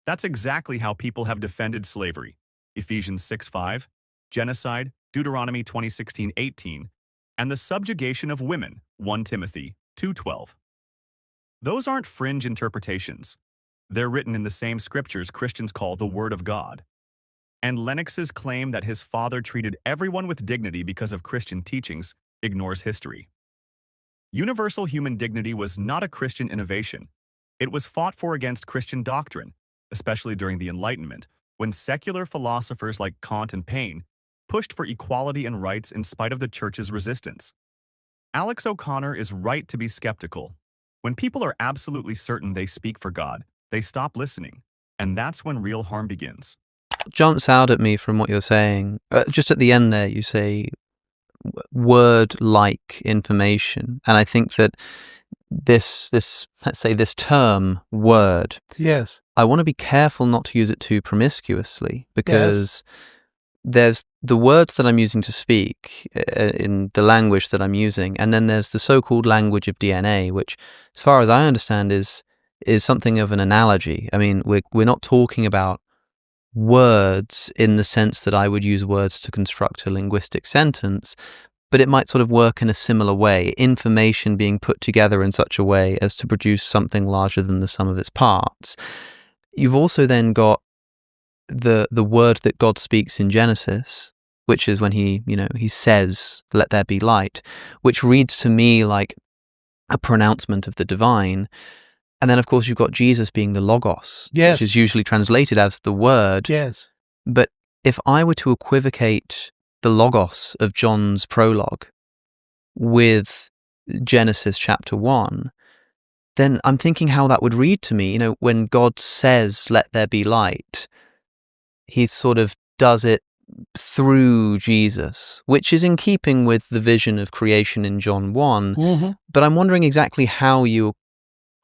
B: That's exactly how people have defended slavery, Ephesians 6:5, genocide, Deuteronomy 20:16-18, and the subjugation of women, 1 Timothy 2:12. Those aren't fringe interpretations. They're written in the same scriptures Christians call the Word of God. And Lennox's claim that his father treated everyone with dignity because of Christian teachings ignores history. Universal human dignity was not a Christian innovation. It was fought for against Christian doctrine, especially during the Enlightenment, when secular philosophers like Kant and Paine pushed for equality and rights in spite of the Church's resistance. Alex O'Connor is right to be skeptical. When people are absolutely certain they speak for God, they stop listening, and that's when real harm begins.
C: Jumps out at me from what you're saying. Just at the end there, you say word-like information, and I think that this let's say this term word,
D: Yes.
C: I want to be careful not to use it too promiscuously, because there's the words that I'm using to speak in the language that I'm using, and then there's the so-called language of DNA, which, as far as I understand, is something of an analogy. I mean, we're not talking about words in the sense that I would use words to construct a linguistic sentence, but it might sort of work in a similar way, information being put together in such a way as to produce something larger than the sum of its parts. You've also then got the word that God speaks in Genesis, which is when he says, "Let there be light," which reads to me like a pronouncement of the divine. And then, of course, you've got Jesus being the Logos,
D: Yes.
C: which is usually translated as the Word.
D: Yes.
C: But if I were to equivocate the Logos of John's prologue with Genesis chapter 1, then I'm thinking how that would read to me. When God says, "Let there be light," he sort of does it through Jesus, which is in keeping with the vision of creation in John 1.
D: Mm-hmm.
C: But I'm wondering exactly how you,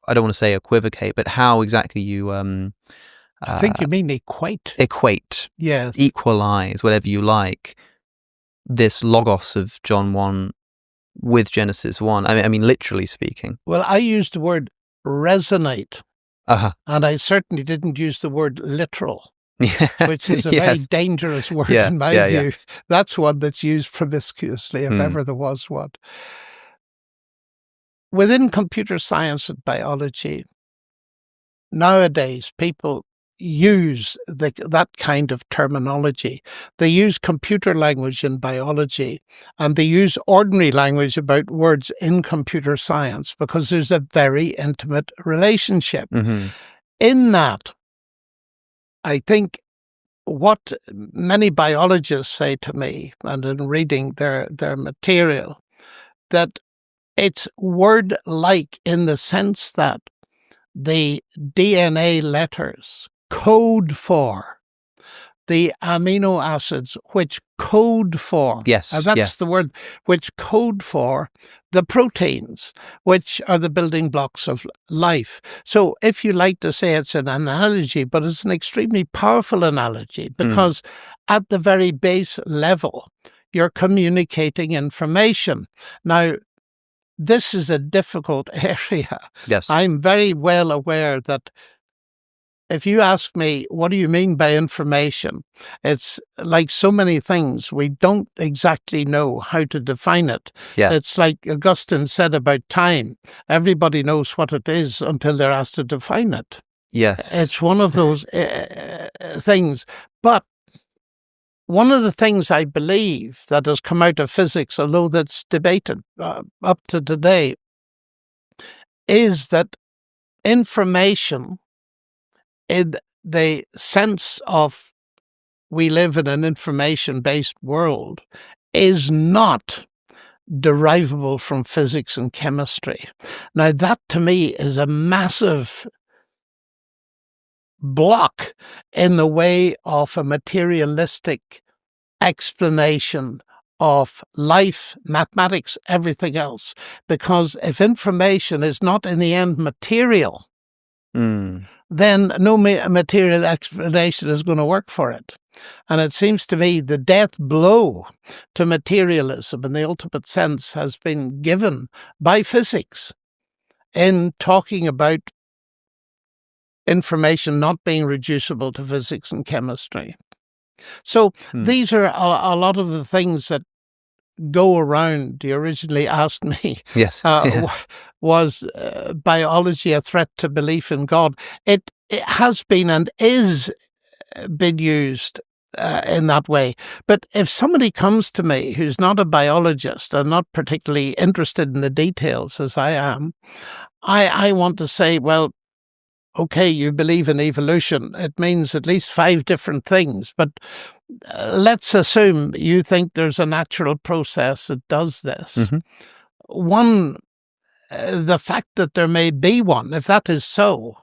C: I don't want to say equivocate, but how exactly you
D: I think you mean equate.
C: equate,
D: Yes.
C: equalize, whatever you like, this logos of John 1 with Genesis 1. I mean, literally speaking.
D: Well, I used the word resonate,
C: Uh-huh.
D: and I certainly didn't use the word literal, which is a very
C: Yes.
D: dangerous word
C: Yeah,
D: in my
C: yeah,
D: view.
C: yeah.
D: That's one that's used promiscuously, if ever there was one. Within computer science and biology, nowadays people use that kind of terminology. They use computer language in biology, and they use ordinary language about words in computer science because there's a very intimate relationship.
C: Mm-hmm.
D: In that, I think what many biologists say to me, and in reading their material, that it's word-like in the sense that the DNA letters code for the amino acids which code for,
C: Yes,
D: that's
C: yeah.
D: the word, which code for the proteins, which are the building blocks of life. So if you like to say it's an analogy, but it's an extremely powerful analogy because at the very base level, you're communicating information. Now, this is a difficult area.
C: Yes.
D: I'm very well aware that if you ask me, what do you mean by information? It's like so many things. We don't exactly know how to define it.
C: Yeah.
D: It's like Augustine said about time. Everybody knows what it is until they're asked to define it.
C: Yes.
D: It's one of those things. But one of the things I believe that has come out of physics, although that's debated up to today, is that information, in the sense of we live in an information-based world, is not derivable from physics and chemistry. Now, that to me is a massive block in the way of a materialistic explanation of life, mathematics, everything else. Because if information is not in the end material, then no material explanation is going to work for it. And it seems to me the death blow to materialism in the ultimate sense has been given by physics in talking about information not being reducible to physics and chemistry. So these are a lot of the things that go around. You originally asked me,
C: yes.
D: was biology a threat to belief in God? It has been and is been used in that way. But if somebody comes to me who's not a biologist and not particularly interested in the details as I am, I want to say, well, okay, you believe in evolution. It means at least 5 different things, but let's assume you think there's a natural process that does this. One, the fact that there may be one, if that is so,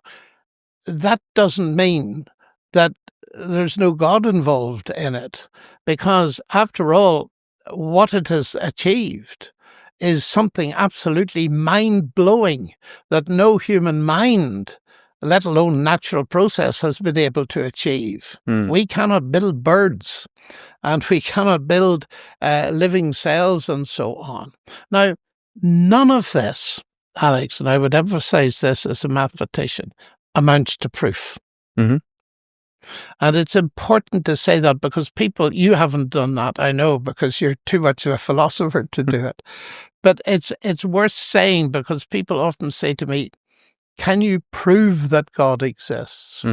D: that doesn't mean that there's no God involved in it, because after all, what it has achieved is something absolutely mind-blowing that no human mind, let alone natural process, has been able to achieve. We cannot build birds, and we cannot build living cells and so on. Now, none of this, Alex, and I would emphasize this as a mathematician, amounts to proof. And it's important to say that because people, you haven't done that, I know, because you're too much of a philosopher to do it. But it's worth saying because people often say to me, can you prove that God exists?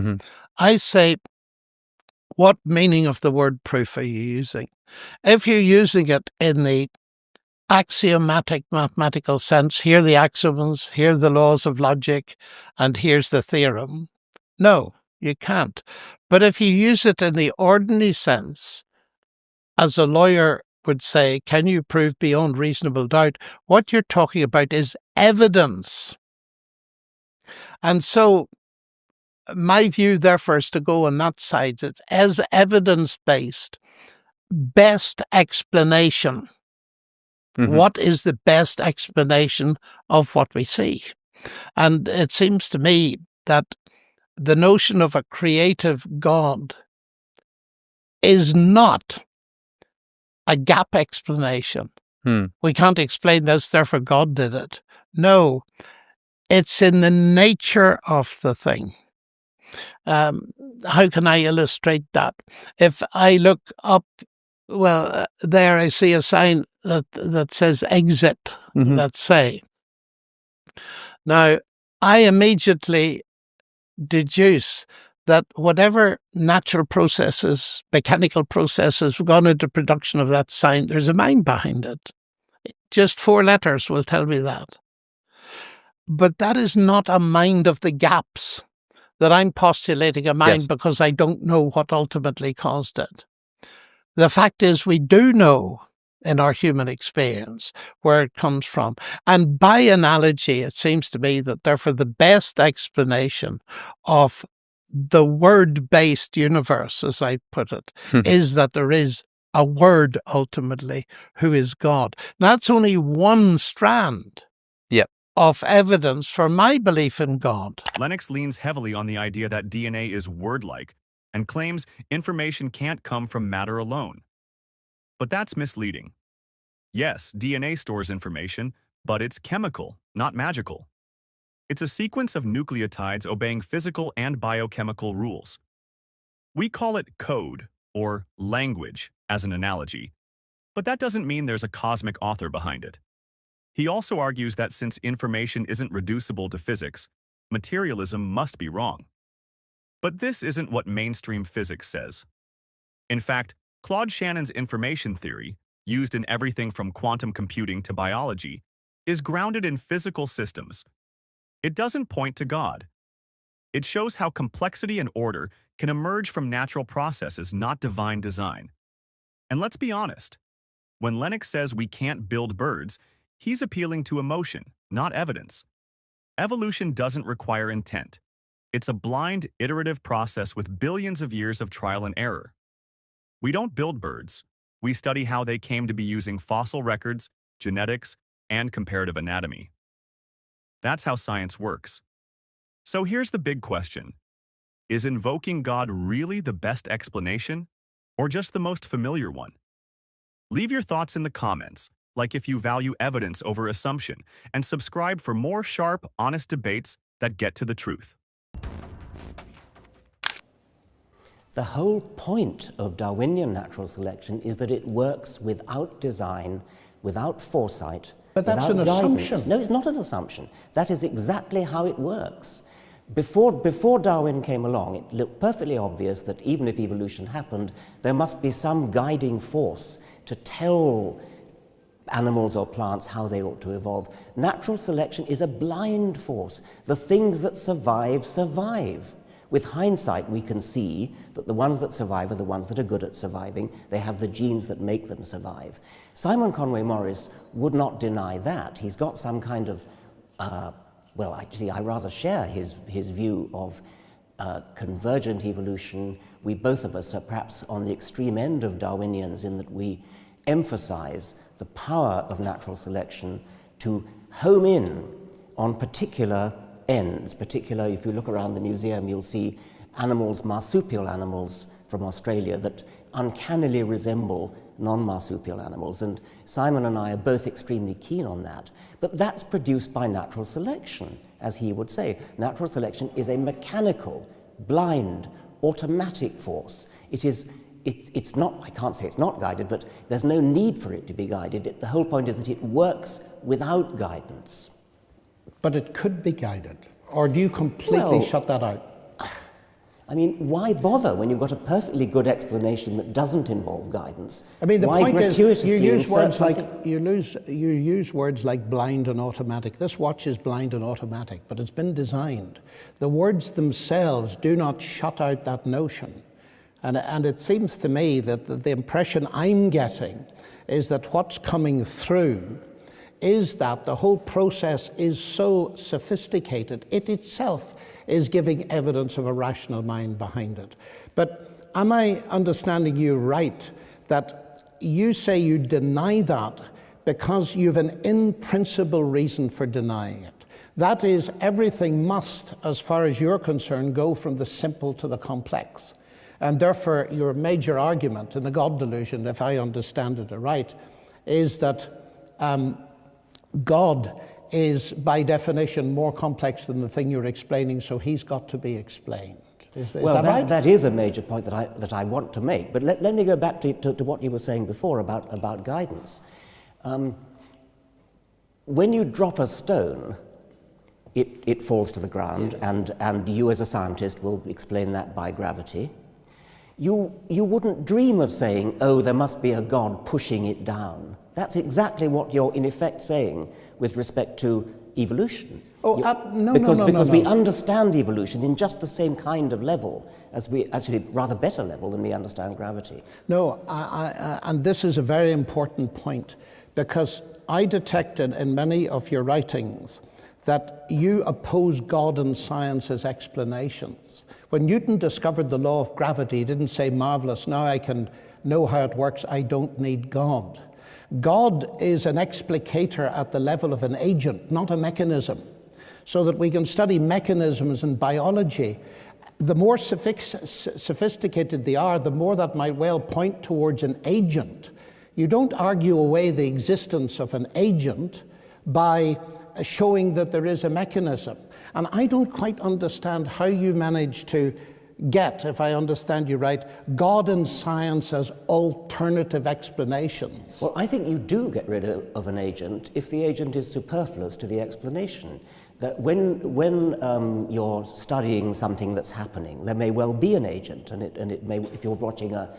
D: I say, what meaning of the word proof are you using? If you're using it in the axiomatic mathematical sense, here are the axioms, here are the laws of logic, and here's the theorem. No, you can't. But if you use it in the ordinary sense, as a lawyer would say, can you prove beyond reasonable doubt? What you're talking about is evidence. And so my view, therefore, is to go on that side. It's as evidence-based. best explanation.
C: Mhm.
D: What is the best explanation of what we see? And it seems to me that the notion of a creative God is not a gap explanation.
C: Hmm.
D: We can't explain this, therefore God did it. No, it's in the nature of the thing. How can I illustrate that? If I look up, there I see a sign that says exit,
C: Mhm.
D: let's say. Now, I immediately deduce that whatever natural processes, mechanical processes have gone into production of that sign, there's a mind behind it. Just 4 letters will tell me that. But that is not a mind of the gaps that I'm postulating a mind
C: Yes.
D: because I don't know what ultimately caused it. The fact is we do know in our human experience where it comes from. And by analogy, it seems to me that therefore the best explanation of the word-based universe, as I put it, is that there is a word ultimately who is God. Now, that's only one strand
C: Yep.
D: of evidence for my belief in God.
B: Lennox leans heavily on the idea that DNA is word-like and claims information can't come from matter alone. But that's misleading. Yes, DNA stores information, but it's chemical, not magical. It's a sequence of nucleotides obeying physical and biochemical rules. We call it code, or language, as an analogy, but that doesn't mean there's a cosmic author behind it. He also argues that since information isn't reducible to physics, materialism must be wrong. But this isn't what mainstream physics says. In fact, Claude Shannon's information theory, used in everything from quantum computing to biology, is grounded in physical systems. It doesn't point to God. It shows how complexity and order can emerge from natural processes, not divine design. And let's be honest, when Lennox says we can't build birds, he's appealing to emotion, not evidence. Evolution doesn't require intent. It's a blind, iterative process with billions of years of trial and error. We don't build birds. We study how they came to be using fossil records, genetics, and comparative anatomy. That's how science works. So here's the big question. Is invoking God really the best explanation, or just the most familiar one? Leave your thoughts in the comments, like if you value evidence over assumption, and subscribe for more sharp, honest debates that get to the truth.
E: The whole point of Darwinian natural selection is that it works without design, without foresight,
D: But that's
E: without
D: an
E: guidance.
D: assumption.
E: No, it's not an assumption. That is exactly how it works. Before Darwin came along, it looked perfectly obvious that even if evolution happened, there must be some guiding force to tell animals or plants how they ought to evolve. Natural selection is a blind force. The things that survive, survive. With hindsight, we can see that the ones that survive are the ones that are good at surviving. They have the genes that make them survive. Simon Conway Morris would not deny that. He's got some kind of, actually, I rather share his view of convergent evolution. We both of us are perhaps on the extreme end of Darwinians in that we emphasize the power of natural selection to home in on particular ends. Particularly, if you look around the museum, you'll see animals, marsupial animals from Australia that uncannily resemble non-marsupial animals, and Simon and I are both extremely keen on that. But that's produced by natural selection, as he would say. Natural selection is a mechanical, blind, automatic force. It's not, I can't say it's not guided, but there's no need for it to be guided. The whole point is that it works without guidance.
D: But it could be guided. Or do you completely shut that out?
E: I mean, why bother when you've got a perfectly good explanation that doesn't involve guidance?
D: I mean, the
E: why
D: point is, you use words like
E: something?
D: you use words like blind and automatic. This watch is blind and automatic, but it's been designed. The words themselves do not shut out that notion. And it seems to me that the impression I'm getting is that what's coming through is that the whole process is so sophisticated, it itself is giving evidence of a rational mind behind it. But am I understanding you right, that you say you deny that because you have an in-principle reason for denying it. That is, everything must, as far as you're concerned, go from the simple to the complex. And therefore, your major argument in the God delusion, if I understand it right, is that God is, by definition, more complex than the thing you're explaining, so he's got to be explained. Is that right?
E: That is a major point that I want to make. But let me go back to what you were saying before about guidance. When you drop a stone, it falls to the ground, and you as a scientist will explain that by gravity. You wouldn't dream of saying, oh, there must be a God pushing it down. That's exactly what you're in effect saying with respect to evolution. Because we understand evolution in just the same kind of level as actually rather better level than we understand gravity.
D: No, and this is a very important point, because I detected in many of your writings that you oppose God and science as explanations. When Newton discovered the law of gravity, he didn't say, marvelous, now I can know how it works, I don't need God. God is an explicator at the level of an agent, not a mechanism. So that we can study mechanisms in biology, the more sophisticated they are, the more that might well point towards an agent. You don't argue away the existence of an agent by showing that there is a mechanism. And I don't quite understand how you manage to get, if I understand you right, God and science as alternative explanations.
E: Well, I think you do get rid of an agent if the agent is superfluous to the explanation. That when you're studying something that's happening, there may well be an agent, and it may, if you're watching a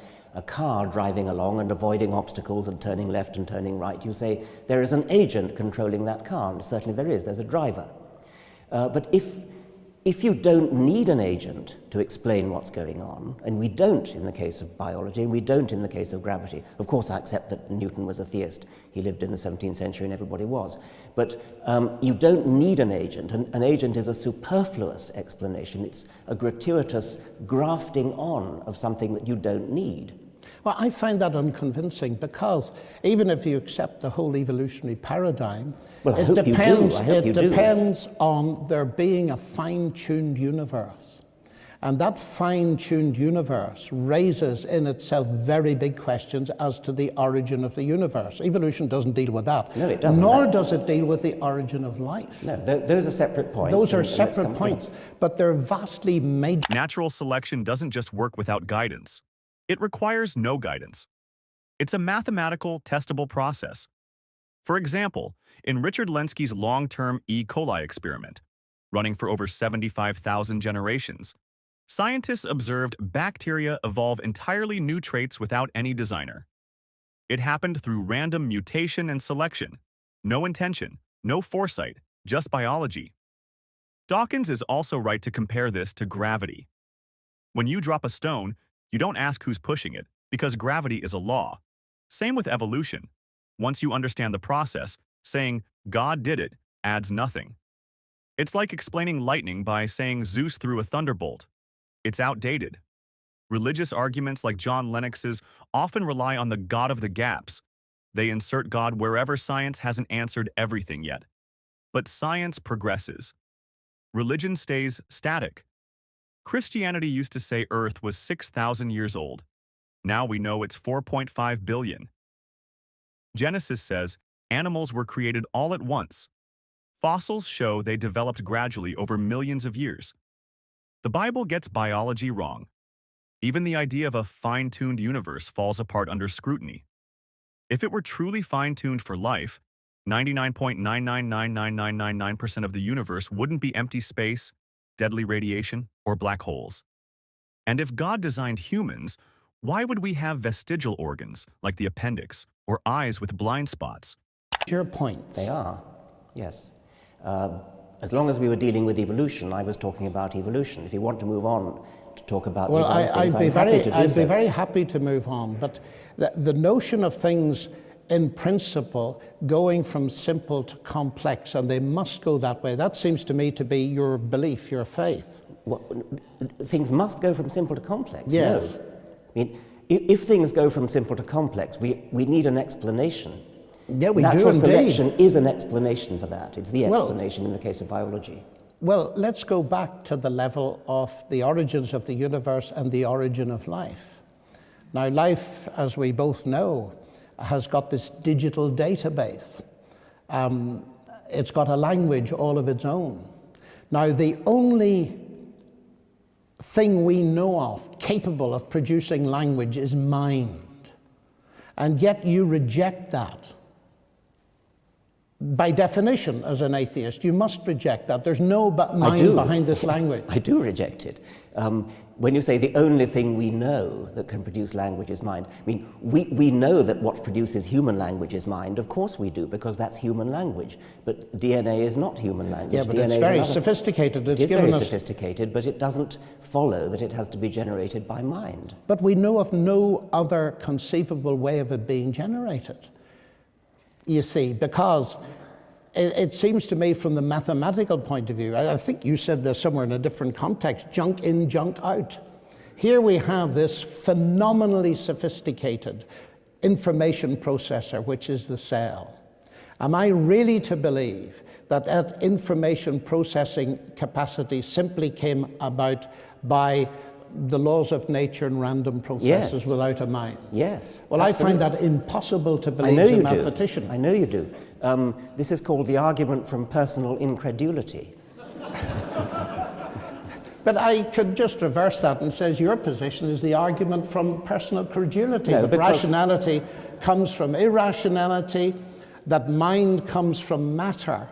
E: car driving along and avoiding obstacles and turning left and turning right, you say there is an agent controlling that car, and certainly there is, there's a driver. But if you don't need an agent to explain what's going on, and we don't in the case of biology, and we don't in the case of gravity. Of course, I accept that Newton was a theist. He lived in the 17th century and everybody was. But you don't need an agent. An agent is a superfluous explanation. It's a gratuitous grafting on of something that you don't need.
D: Well, I find that unconvincing, because even if you accept the whole evolutionary paradigm, it depends on there being a fine-tuned universe. And that fine-tuned universe raises in itself very big questions as to the origin of the universe. Evolution doesn't deal with that.
E: No, it doesn't.
D: Nor does it deal with the origin of life.
E: No, those are separate points.
D: Those are separate points, but they're vastly major.
B: Natural selection doesn't just work without guidance. It requires no guidance. It's a mathematical, testable process. For example, in Richard Lenski's long-term E. coli experiment, running for over 75,000 generations, scientists observed bacteria evolve entirely new traits without any designer. It happened through random mutation and selection. No intention, no foresight, just biology. Dawkins is also right to compare this to gravity. When you drop a stone, you don't ask who's pushing it, because gravity is a law. Same with evolution. Once you understand the process, saying, God did it, adds nothing. It's like explaining lightning by saying Zeus threw a thunderbolt. It's outdated. Religious arguments like John Lennox's often rely on the God of the gaps. They insert God wherever science hasn't answered everything yet. But science progresses. Religion stays static. Christianity used to say Earth was 6,000 years old. Now we know it's 4.5 billion. Genesis says animals were created all at once. Fossils show they developed gradually over millions of years. The Bible gets biology wrong. Even the idea of a fine-tuned universe falls apart under scrutiny. If it were truly fine-tuned for life, 99.9999999% of the universe wouldn't be empty space, deadly radiation, or black holes. And if God designed humans, why would we have vestigial organs like the appendix or eyes with blind spots?
D: Your points.
E: They are, yes. As long as we were dealing with evolution, I was talking about evolution. If you want to move on to talk about these other things, I'm happy to do so.
D: I'd be very happy to move on, but the notion of things in principle going from simple to complex, and they must go that way, that seems to me to be your belief, your faith.
E: Well, things must go from simple to complex.
D: Yes.
E: No. I mean, If things go from simple to complex, we need an explanation.
D: Yeah, we
E: Natural
D: do indeed.
E: selection is an explanation for that. It's the explanation in the case of biology.
D: Well, let's go back to the level of the origins of the universe and the origin of life. Now, life, as we both know, has got this digital database. It's got a language all of its own. Now, the only thing we know of capable of producing language is mind. And yet you reject that. By definition, as an atheist, you must reject that. There's no mind behind this language.
E: I do reject it. When you say the only thing we know that can produce language is mind, I mean, we know that what produces human language is mind. Of course we do, because that's human language. But DNA is not human language.
D: Yeah, but
E: DNA
D: it's very sophisticated.
E: It's very sophisticated, but it doesn't follow that it has to be generated by mind.
D: But we know of no other conceivable way of it being generated. You see, because it seems to me from the mathematical point of view, I think you said this somewhere in a different context, junk in, junk out. Here we have this phenomenally sophisticated information processor, which is the cell. Am I really to believe that that information processing capacity simply came about by the laws of nature and random processes without a mind?
E: Yes.
D: Well,
E: absolutely.
D: I find that impossible to believe as a mathematician.
E: I know you do. This is called the argument from personal incredulity.
D: But I could just reverse that and says your position is the argument from personal credulity.
E: No,
D: that rationality comes from irrationality, that mind comes from matter.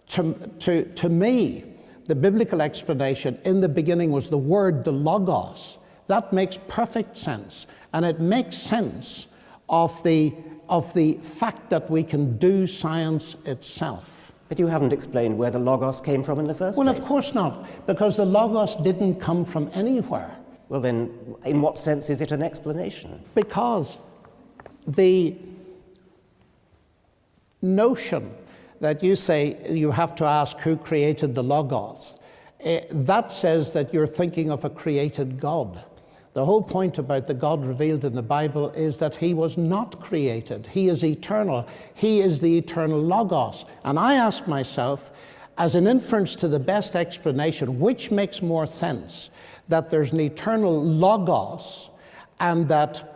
D: To me, the biblical explanation in the beginning was the word, the logos. That makes perfect sense. And it makes sense of the fact that we can do science itself.
E: But you haven't explained where the logos came from in the first place.
D: Well, of course not, because the logos didn't come from anywhere.
E: Well then, in what sense is it an explanation?
D: Because the notion that you say you have to ask who created the logos, that says that you're thinking of a created God. The whole point about the God revealed in the Bible is that he was not created. He is eternal. He is the eternal logos. And I ask myself, as an inference to the best explanation, which makes more sense? That there's an eternal logos and that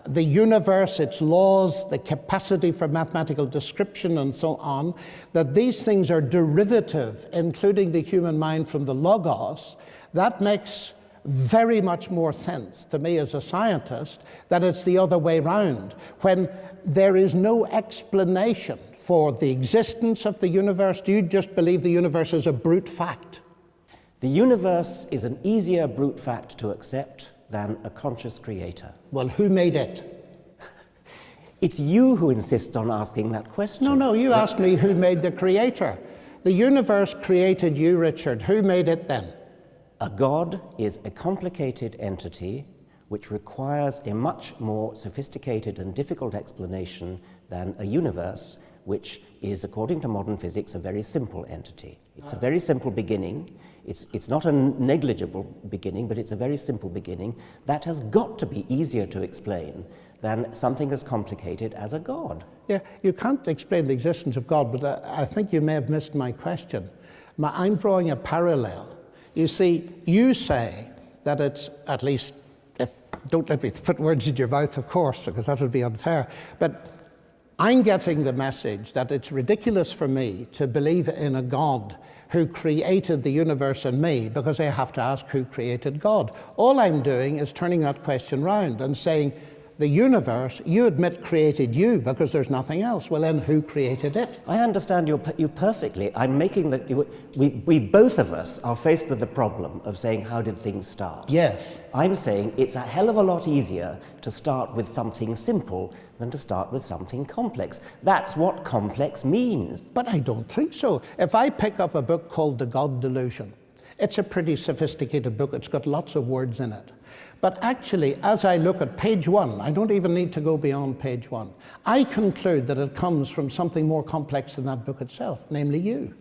D: the universe, its laws, the capacity for mathematical description and so on, that these things are derivative, including the human mind, from the logos. That makes very much more sense to me as a scientist that it's the other way round, when there is no explanation for the existence of the universe. Do you just believe the universe is a brute fact?
E: The universe is an easier brute fact to accept than a conscious creator.
D: Well, who made it?
E: It's you who insists on asking that question.
D: No, you asked me who made the creator. The universe created you, Richard. Who made it then?
E: A God is a complicated entity which requires a much more sophisticated and difficult explanation than a universe, which is, according to modern physics, a very simple entity. It's a very simple beginning. It's not a negligible beginning, but it's a very simple beginning. That has got to be easier to explain than something as complicated as a God.
D: Yeah, you can't explain the existence of God, but I think you may have missed my question. I'm drawing a parallel. You see, you say that it's, at least, don't let me put words in your mouth, of course, because that would be unfair, but I'm getting the message that it's ridiculous for me to believe in a God who created the universe and me, because I have to ask who created God. All I'm doing is turning that question round and saying, the universe, you admit, created you because there's nothing else. Well, then who created it?
E: I understand you perfectly. I'm making the... We both of us are faced with the problem of saying, how did things start?
D: Yes.
E: I'm saying it's a hell of a lot easier to start with something simple than to start with something complex. That's what complex means.
D: But I don't think so. If I pick up a book called The God Delusion, it's a pretty sophisticated book. It's got lots of words in it. But actually, as I look at page 1, I don't even need to go beyond page 1, I conclude that it comes from something more complex than that book itself, namely you.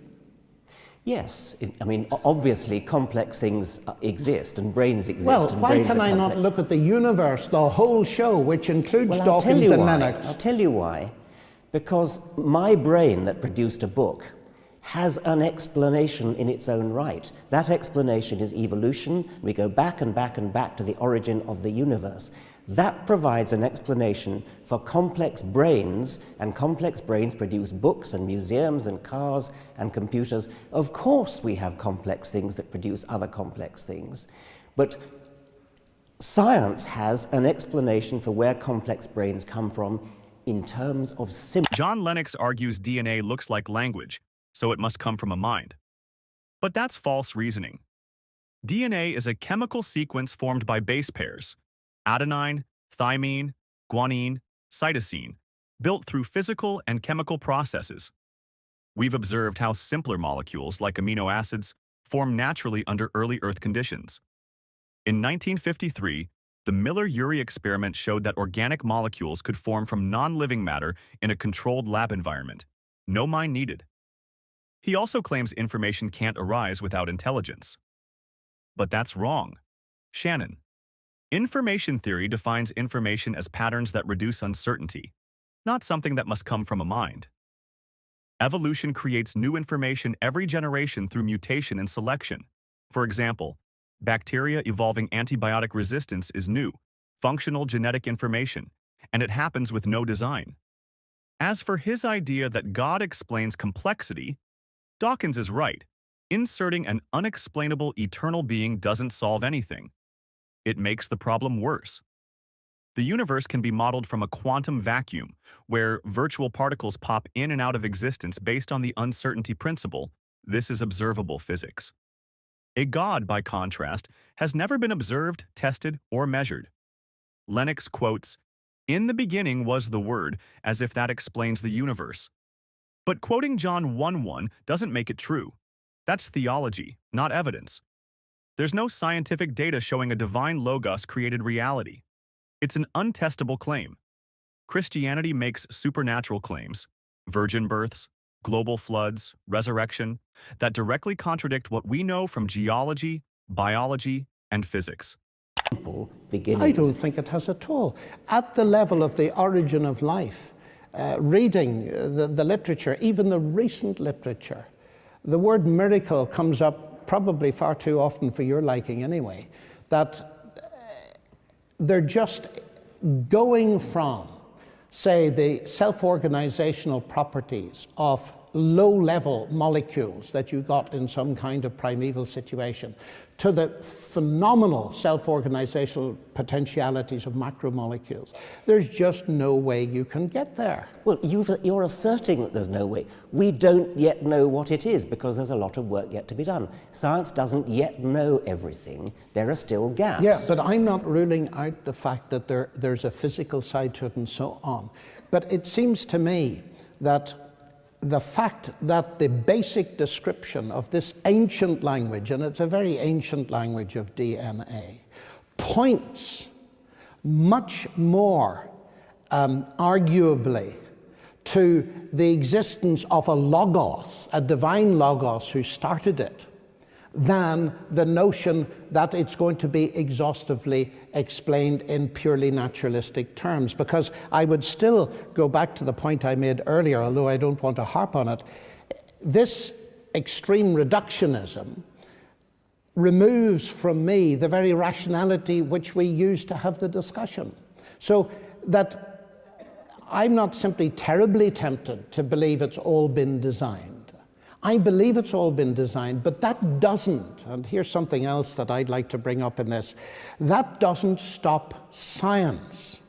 E: Yes, I mean, obviously complex things exist and brains exist.
D: Well,
E: and
D: why
E: brains
D: can
E: are
D: I not
E: complex.
D: look at the universe, the whole show, which includes
E: Well, I'll tell
D: Dawkins
E: you
D: and
E: why.
D: Lennox?
E: I'll tell you why. Because my brain that produced a book has an explanation in its own right. That explanation is evolution. We go back and back and back to the origin of the universe. That provides an explanation for complex brains, and complex brains produce books and museums and cars and computers. Of course we have complex things that produce other complex things. But science has an explanation for where complex brains come from in terms of simple.
B: John Lennox argues DNA looks like language, so it must come from a mind. But that's false reasoning. DNA is a chemical sequence formed by base pairs, adenine, thymine, guanine, cytosine, built through physical and chemical processes. We've observed how simpler molecules, like amino acids, form naturally under early Earth conditions. In 1953, the Miller-Urey experiment showed that organic molecules could form from non-living matter in a controlled lab environment. No mind needed. He also claims information can't arise without intelligence. But that's wrong. Shannon. Information theory defines information as patterns that reduce uncertainty, not something that must come from a mind. Evolution creates new information every generation through mutation and selection. For example, bacteria evolving antibiotic resistance is new, functional genetic information, and it happens with no design. As for his idea that God explains complexity, Dawkins is right. Inserting an unexplainable eternal being doesn't solve anything. It makes the problem worse. The universe can be modeled from a quantum vacuum, where virtual particles pop in and out of existence based on the uncertainty principle. This is observable physics. A God, by contrast, has never been observed, tested, or measured. Lennox quotes, "In the beginning was the Word," as if that explains the universe. But quoting John 1:1 doesn't make it true. That's theology, not evidence. There's no scientific data showing a divine logos created reality. It's an untestable claim. Christianity makes supernatural claims, virgin births, global floods, resurrection, that directly contradict what we know from geology, biology, and physics.
E: Beginnings.
D: I don't think it has at all. At the level of the origin of life, reading the literature, even the recent literature, the word miracle comes up probably far too often for your liking anyway, that they're just going from, say, the self-organizational properties of low-level molecules that you got in some kind of primeval situation to the phenomenal self-organizational potentialities of macromolecules. There's just no way you can get there.
E: Well, you're asserting that there's no way. We don't yet know what it is because there's a lot of work yet to be done. Science doesn't yet know everything. There are still gaps.
D: Yeah, but I'm not ruling out the fact that there's a physical side to it and so on. But it seems to me that the fact that the basic description of this ancient language, and it's a very ancient language of DNA, points much more arguably to the existence of a logos, a divine logos who started it, than the notion that it's going to be exhaustively explained in purely naturalistic terms. Because I would still go back to the point I made earlier, although I don't want to harp on it. This extreme reductionism removes from me the very rationality which we use to have the discussion. So that I'm not simply terribly tempted to believe it's all been designed. I believe it's all been designed, but that doesn't, and here's something else that I'd like to bring up in this, that doesn't stop science.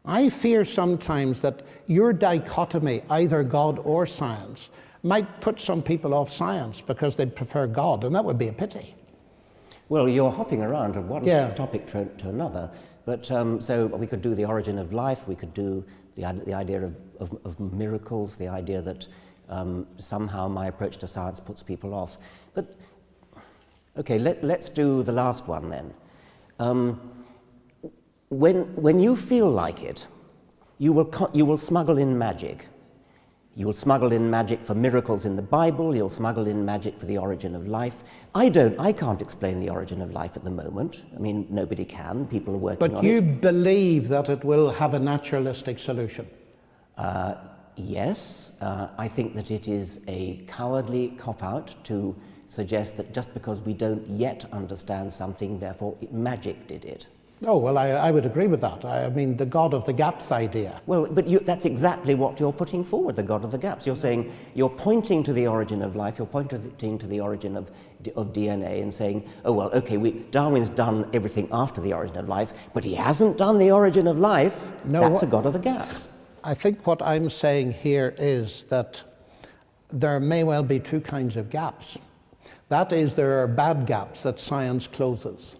D: I fear sometimes that your dichotomy, either God or science, might put some people off science because they'd prefer God, and that would be a pity.
E: Well, you're hopping around from one topic to another, but so we could do the origin of life, we could do the idea of miracles, the idea that somehow my approach to science puts people off. But, okay, let's do the last one then. When you feel like it, you will smuggle in magic. You'll smuggle in magic for miracles in the Bible, you'll smuggle in magic for the origin of life. I can't explain the origin of life at the moment. I mean, nobody can, people are working on it.
D: But you believe that it will have a naturalistic solution?
E: Yes, I think that it is a cowardly cop-out to suggest that just because we don't yet understand something, therefore magic did it.
D: Oh, well, I would agree with that. I mean, the God of the gaps idea.
E: Well, but that's exactly what you're putting forward, the God of the gaps. You're saying, you're pointing to the origin of life, you're pointing to the origin of DNA and saying, oh, well, okay, Darwin's done everything after the origin of life, but he hasn't done the origin of life.
D: No,
E: that's the God of the gaps.
D: I think what I'm saying here is that there may well be two kinds of gaps. That is, there are bad gaps that science closes.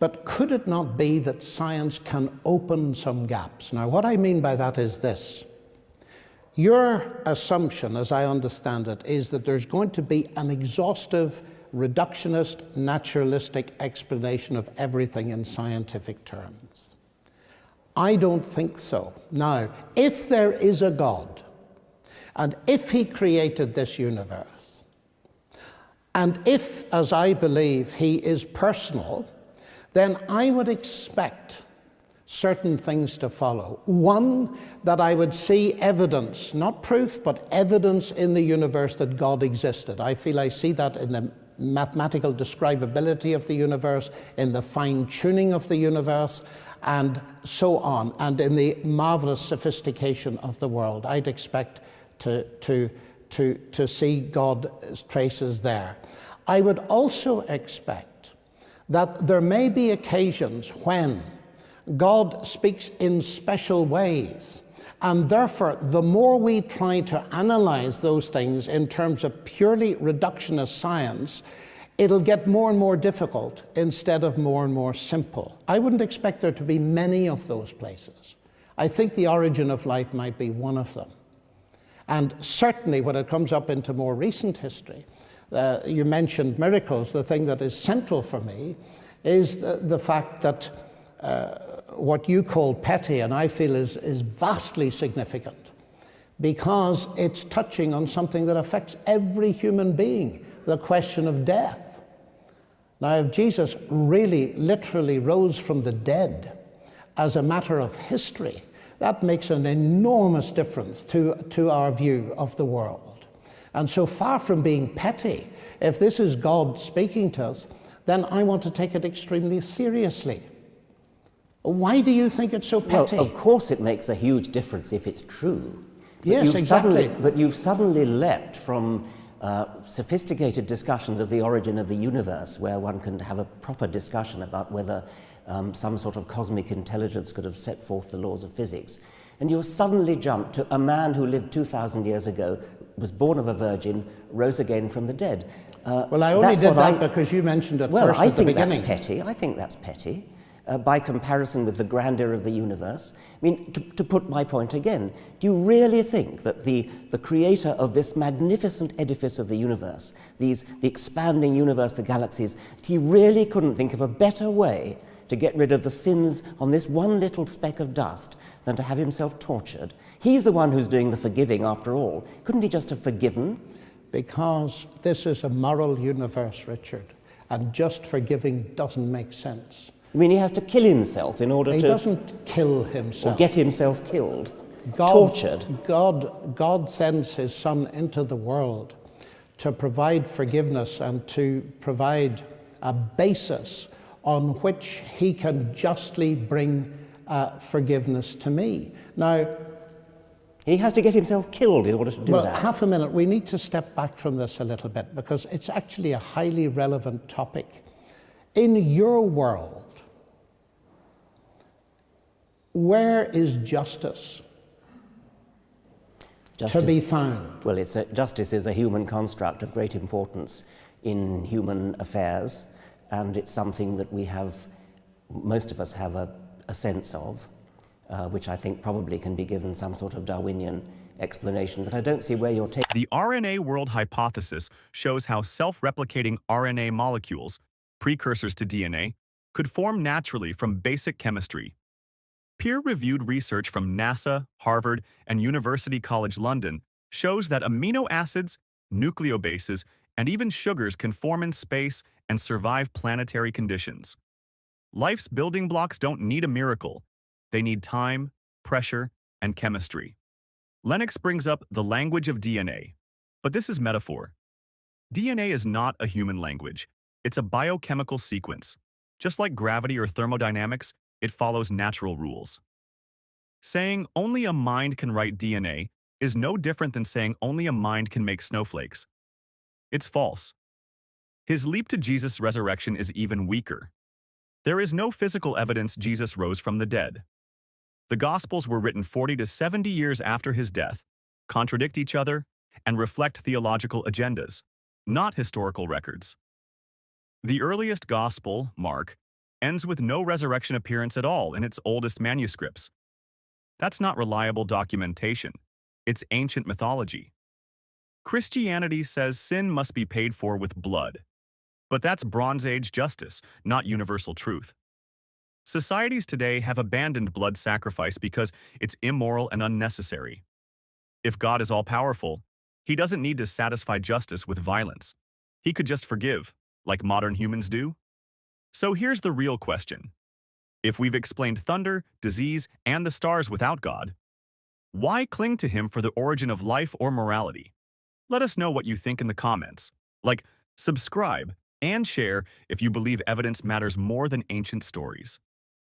D: But could it not be that science can open some gaps? Now, what I mean by that is this. Your assumption, as I understand it, is that there's going to be an exhaustive, reductionist, naturalistic explanation of everything in scientific terms. I don't think so. Now, if there is a God, and if he created this universe, and if, as I believe, he is personal, then I would expect certain things to follow. One, that I would see evidence, not proof, but evidence in the universe that God existed. I feel I see that in the mathematical describability of the universe, in the fine-tuning of the universe, and so on, and in the marvelous sophistication of the world. I'd expect to see God's traces there. I would also expect that there may be occasions when God speaks in special ways, and therefore the more we try to analyze those things in terms of purely reductionist science, it'll get more and more difficult instead of more and more simple. I wouldn't expect there to be many of those places. I think the origin of life might be one of them. And certainly when it comes up into more recent history, you mentioned miracles. The thing that is central for me is the fact that what you call petty, and I feel is vastly significant, because it's touching on something that affects every human being, the question of death. Now, if Jesus really literally rose from the dead as a matter of history, that makes an enormous difference to our view of the world. And so far from being petty, if this is God speaking to us, then I want to take it extremely seriously. Why do you think it's so petty?
E: Well, of course it makes a huge difference if it's true. But
D: yes, exactly.
E: But you've suddenly leapt from sophisticated discussions of the origin of the universe, where one can have a proper discussion about whether some sort of cosmic intelligence could have set forth the laws of physics. And you suddenly jump to a man who lived 2,000 years ago, was born of a virgin, rose again from the dead.
D: Well, I only did that because you mentioned it first at the beginning.
E: I think that's petty. By comparison with the grandeur of the universe. I mean, to put my point again, do you really think that the creator of this magnificent edifice of the universe, the expanding universe, the galaxies, he really couldn't think of a better way to get rid of the sins on this one little speck of dust than to have himself tortured? He's the one who's doing the forgiving after all. Couldn't he just have forgiven?
D: Because this is a moral universe, Richard, and just forgiving doesn't make sense.
E: I mean, he has to kill himself in order
D: He
E: to...
D: doesn't kill himself.
E: Or get himself killed, tortured.
D: God sends his Son into the world to provide forgiveness and to provide a basis on which he can justly bring forgiveness to me. Now,
E: he has to get himself killed in order to do that.
D: Well, half a minute. We need to step back from this a little bit because it's actually a highly relevant topic. In your world, where is justice to be found?
E: Well, justice is a human construct of great importance in human affairs, and it's something that most of us have a sense of, which I think probably can be given some sort of Darwinian explanation, but I don't see where you're taking.
B: The RNA world hypothesis shows how self-replicating RNA molecules, precursors to DNA, could form naturally from basic chemistry. Peer-reviewed research from NASA, Harvard, and University College London shows that amino acids, nucleobases, and even sugars can form in space and survive planetary conditions. Life's building blocks don't need a miracle. They need time, pressure, and chemistry. Lennox brings up the language of DNA, but this is metaphor. DNA is not a human language. It's a biochemical sequence. Just like gravity or thermodynamics, it follows natural rules. Saying only a mind can write DNA is no different than saying only a mind can make snowflakes. It's false. His leap to Jesus' resurrection is even weaker. There is no physical evidence Jesus rose from the dead. The Gospels were written 40 to 70 years after his death, contradict each other, and reflect theological agendas, not historical records. The earliest Gospel, Mark, ends with no resurrection appearance at all in its oldest manuscripts. That's not reliable documentation. It's ancient mythology. Christianity says sin must be paid for with blood. But that's Bronze Age justice, not universal truth. Societies today have abandoned blood sacrifice because it's immoral and unnecessary. If God is all-powerful, he doesn't need to satisfy justice with violence. He could just forgive, like modern humans do. So here's the real question. If we've explained thunder, disease, and the stars without God, why cling to him for the origin of life or morality? Let us know what you think in the comments. Like, subscribe, and share if you believe evidence matters more than ancient stories.